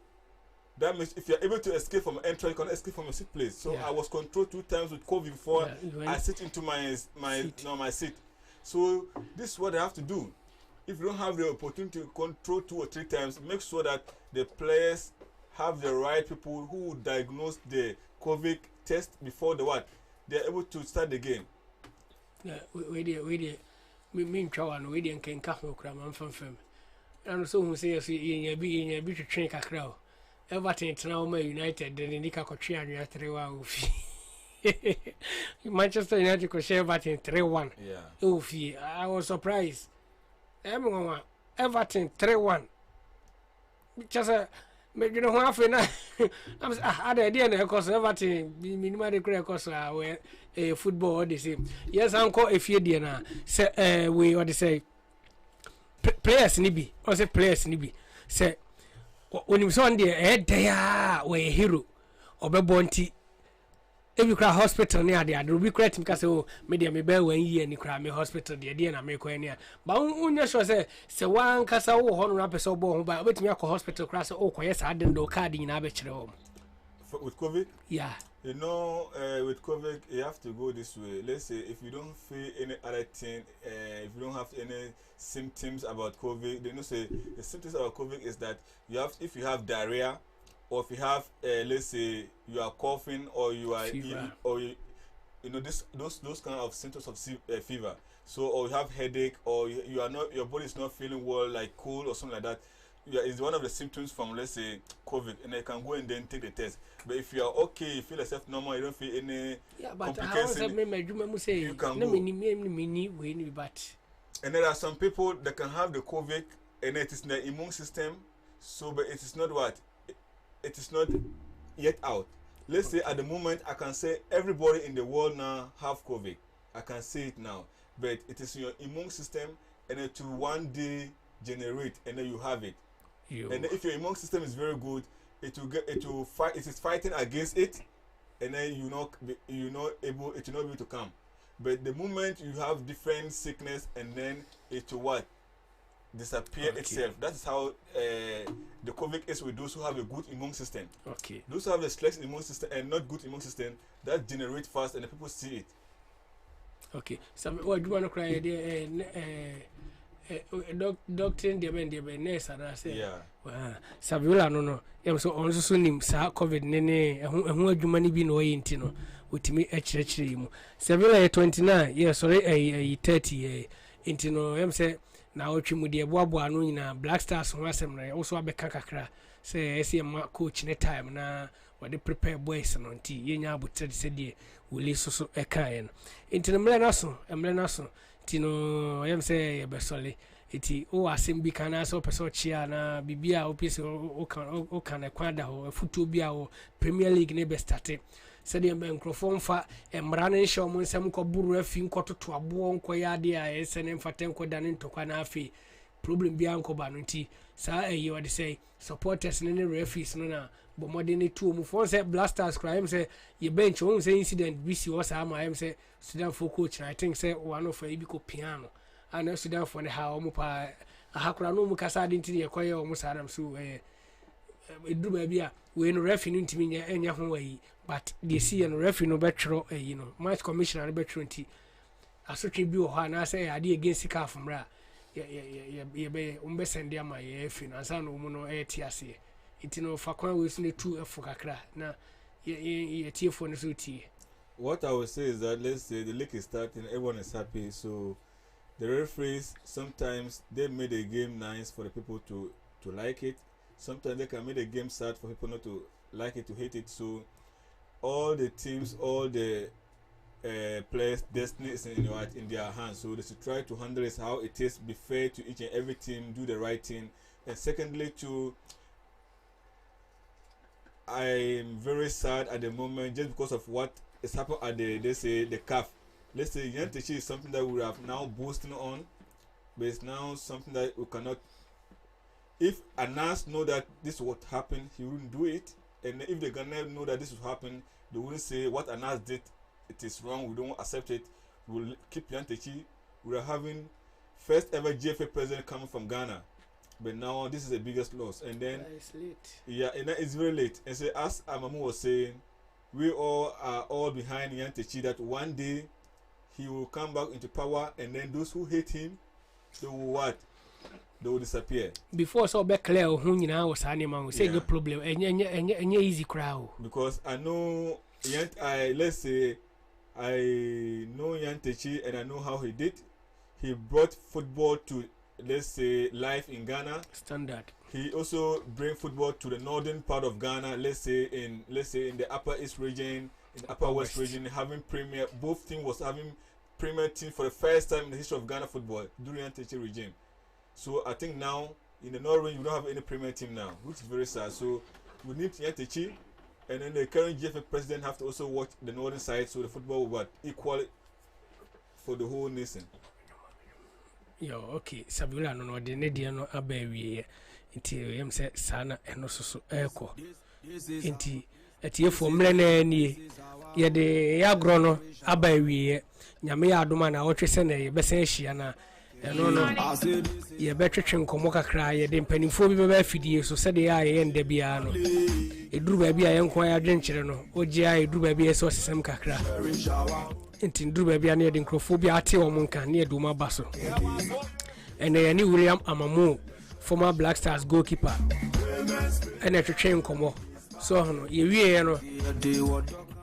That means if you're able to escape from the entrance, you can escape from your seat place. So I was controlled 2 times with COVID before I sit into my seat. So this is what I have to do. If you don't have the opportunity to control 2 or 3 times, make sure that the players have the right people who diagnose the COVID test before they're able to start the game. Yeah, we me try one we didn't can ka ho kra man fam and so who says in a bit of train kakra. Everton now United, then Nika Kochi and you 3-1. Manchester United could share Everton 3-1. Yeah. I was surprised. Everton 3-1. Just you know half an I had idea because Everton minimally correct because where football the same. Yes, uncle if you dinner say we what they say players nibi or say players nibi say when you saw there there we hero or be bonti if you cry hospital near there there will be correct because oh media me bear 1 year ni cry me hospital there na me ko ania but unya sure say one kasa wo ho no apese obo ho ba betimi akọ hospital cry say oh ko yes aden do card ni na be kire ho With COVID? yeah. You know, with COVID, you have to go this way. Let's say if you don't feel any other thing, if you don't have any symptoms about COVID, they know say the symptoms about COVID is that you have, if you have diarrhea, or if you have, let's say you are coughing, or you are ill, or you know those kind of symptoms of fever. So, or you have headache, or you are not, your body is not feeling well, like cold or something like that. Yeah, it's one of the symptoms from, let's say, COVID, and you can go and then take the test. But if you are okay, you feel yourself normal, you don't feel any complications, you can go. But and there are some people that can have the COVID, and it is in the immune system, so but it is not what? It is not yet out. Let's say at the moment, I can say everybody in the world now have COVID. I can say it now. But it is in your immune system, and it will one day generate, and then you have it. And if your immune system is very good, it will fight. It is fighting against it, and then it will not be able to come. But the moment you have different sickness, and then it will what? Disappear itself. That is how the COVID is with those who have a good immune system. Okay. Those who have a slack immune system and not good immune system, that generate fast, and the people see it. Okay. So what do you want to cry? Doctor in the nurse and I say, yeah. Savula no. So on so nim sa COVID nene ehun adwuma ni bi no yintino wotimi echirechire mu. Savula 29 yes sorry 30 intino say na otwimu de boaboa no nyina Black Stars ho asem na also abeka kakra say ese ma coach ne time na wade prepare boys no nti yenya abotre se de wole so eka no intino mle na so tino say yebesole iti o asem bi kana so person chia na bibia opese o kan kwada ho futu bi a o Premier League ne be start said the microphone fa emra ne show mo nsem ko buru afi nkototo abo nko yade a esene mfaten ko dane ntokwa na afi problem bi anko ba no nti sa eyi wade say supporters ne referees no na bo modern two mu for say Blasters crime say ye bench won say incident bi si was am I say Sudan for coach I think say one of e bi ko piano and Sudan for the how mu pa ahakura no mu kasa de nti ye koye o mu sadam so edu ba bia we no referee ntimi nya ho wayi but they see and referee no betro match commissioner betro nti asotwe bi o ha na say ade against ka afumra ye be umbe sende ama ye fi na san no mu no ti ase nti no fa kwan we so ne 2 f kakra na ye tie for no so tie. What I would say is that let's say the league is starting, everyone is happy, so the referees sometimes they made the game nice for the people to like it. Sometimes they can make the game sad for people not to like it, to hate it. So all the teams, all the players' destiny is in their hands. So they should try to handle it how it is, be fair to each and every team, do the right thing. And secondly, I'm very sad at the moment just because of what is happening at the CAF. Let's say Yantechi is something that we have now boosting on, but it's now something that we cannot. If Anas know that this is what happened, he wouldn't do it. And if the Ghanaians know that this will happen, they wouldn't say what Anas did, it is wrong, we don't accept it, we'll keep Yantechi. We are having first ever GFA president coming from Ghana. But now this is the biggest loss. And then it's late. Yeah, and it's very late. And so as Amamu was saying, we all are all behind Yantechi that one day he will come back into power, and then those who hate him, they will what? They will disappear. Before so be clear who nyina was animal say the problem enye easy crowd. Because I know let's say I know Yantechi and I know how he did. He brought football to let's say, life in Ghana. Standard. He also bring football to the northern part of Ghana. Let's say in the Upper East region, in the Upper West region, having premier. Both teams was having premier team for the first time in the history of Ghana football during Ntechi regime. So I think now in the north region we don't have any premier team now, which is very sad. So we need Ntechi, and then the current GFA president have to also watch the northern side, so the football will be equal for the whole nation. Yo, okay. Sabula no de ne dia no abawie. Nti yem se sana eno soso eko. Nti etiefo mre na nie. Ye de ya gro no abawie. Nyame ya adoma na wotwe se na ye besen hia na eno no ye betwetwe nkomo kakra ye de mpanimfo bi beba afidie so se de ya ye nda bia no. Eduru ba bia ye nko ya dwenkyere no. Ogia eduru ba bia so sesem kakra. Nti nduru ba bia na ye de nkrofo bia ate wo nka na ye do ma baso. Ene ye ni William Amamu, former Black Stars goalkeeper. Ene twetwe nkomo. So no ye wie no.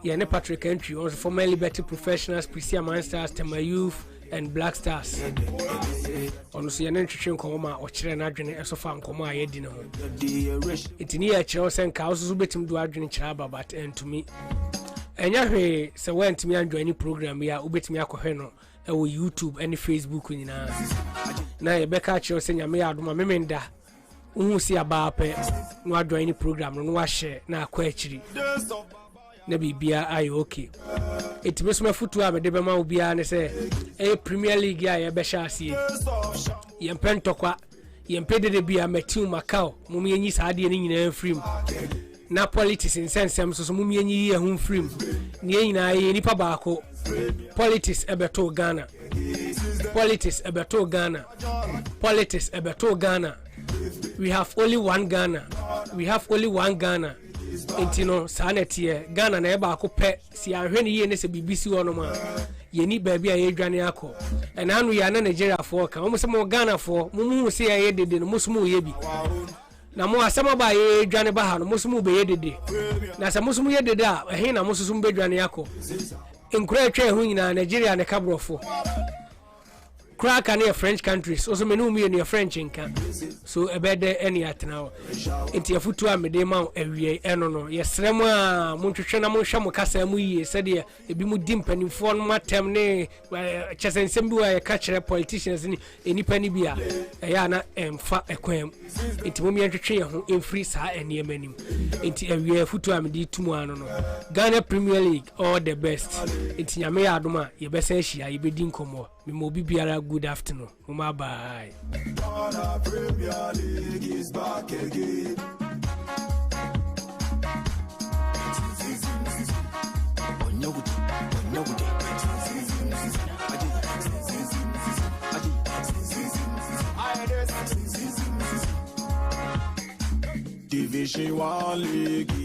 Ye ne Patrick Entry, also former Liberty Professionals, Prisia Man Stars, Tema Youth and Black Stars. Ono so ye ne twetwe nkomo ma o kire na adwene eso fa nkomo a ye di ne ho. Itini ye kire o senka o so betim do adwene kire aba but to me. Enya hwe se went me and any program ya ubetimi akohwe no e wo YouTube and Facebook nyina. Na ye beka kire o se nyame ya adoma memenda. Uhu si aba pe no adwo any program no wa share na akwa akiri. Na bibia ayi okay. Etime so mafutu a mede bema obia ne se Premier League ya ye be sha asie. Ye mpentokwa ye mpedede bia Matthew Macau mum yenyi saade ne nyina afrim. Na politics in sense so mum yenyi ye hu frim. Ne nyina ye nipa baako. Politics ebeto Ghana. Politics ebeto Ghana. Politics ebeto Ghana. We have only one Ghana. We have only one Ghana. Intino sanetie Ghana na eba akopɛ si ahwe ne ye ne se BBC wono ma ye ni baabi a ye dwane akɔ ɛna anu ya na Nigeria fo ka mo se mo Ghana fo mo se ye dede no mo so mo ye bi na mo asema ba ye dwane ba ha no mo so mo be ye dede na se mo so mo ye dede a ɛhe na mo so mo be dwane akɔ enkura atwa ho nyina Nigeria ne kabrofo crack and French countries also me no me near French nka so ebede any atena enti afutu a mede ma awie eno no yesrem a montwetwe na monhwa mo kasa mu yie sede ebi mu dimpanimfo no matem ne chesensem bi wa ye ka kire politicians ni enipa ni bia ya na emfa ekwam enti mo me ntwetwe ye ho emfiri saa ene manim enti awie afutu a mede tumu ano no Ghana Premier League all the best enti nyame ya adoma ye besa hia ye bedi nkomo me mo bibiara good afternoon. Mama bye. Ghana Premier League is back again. Division 1 League is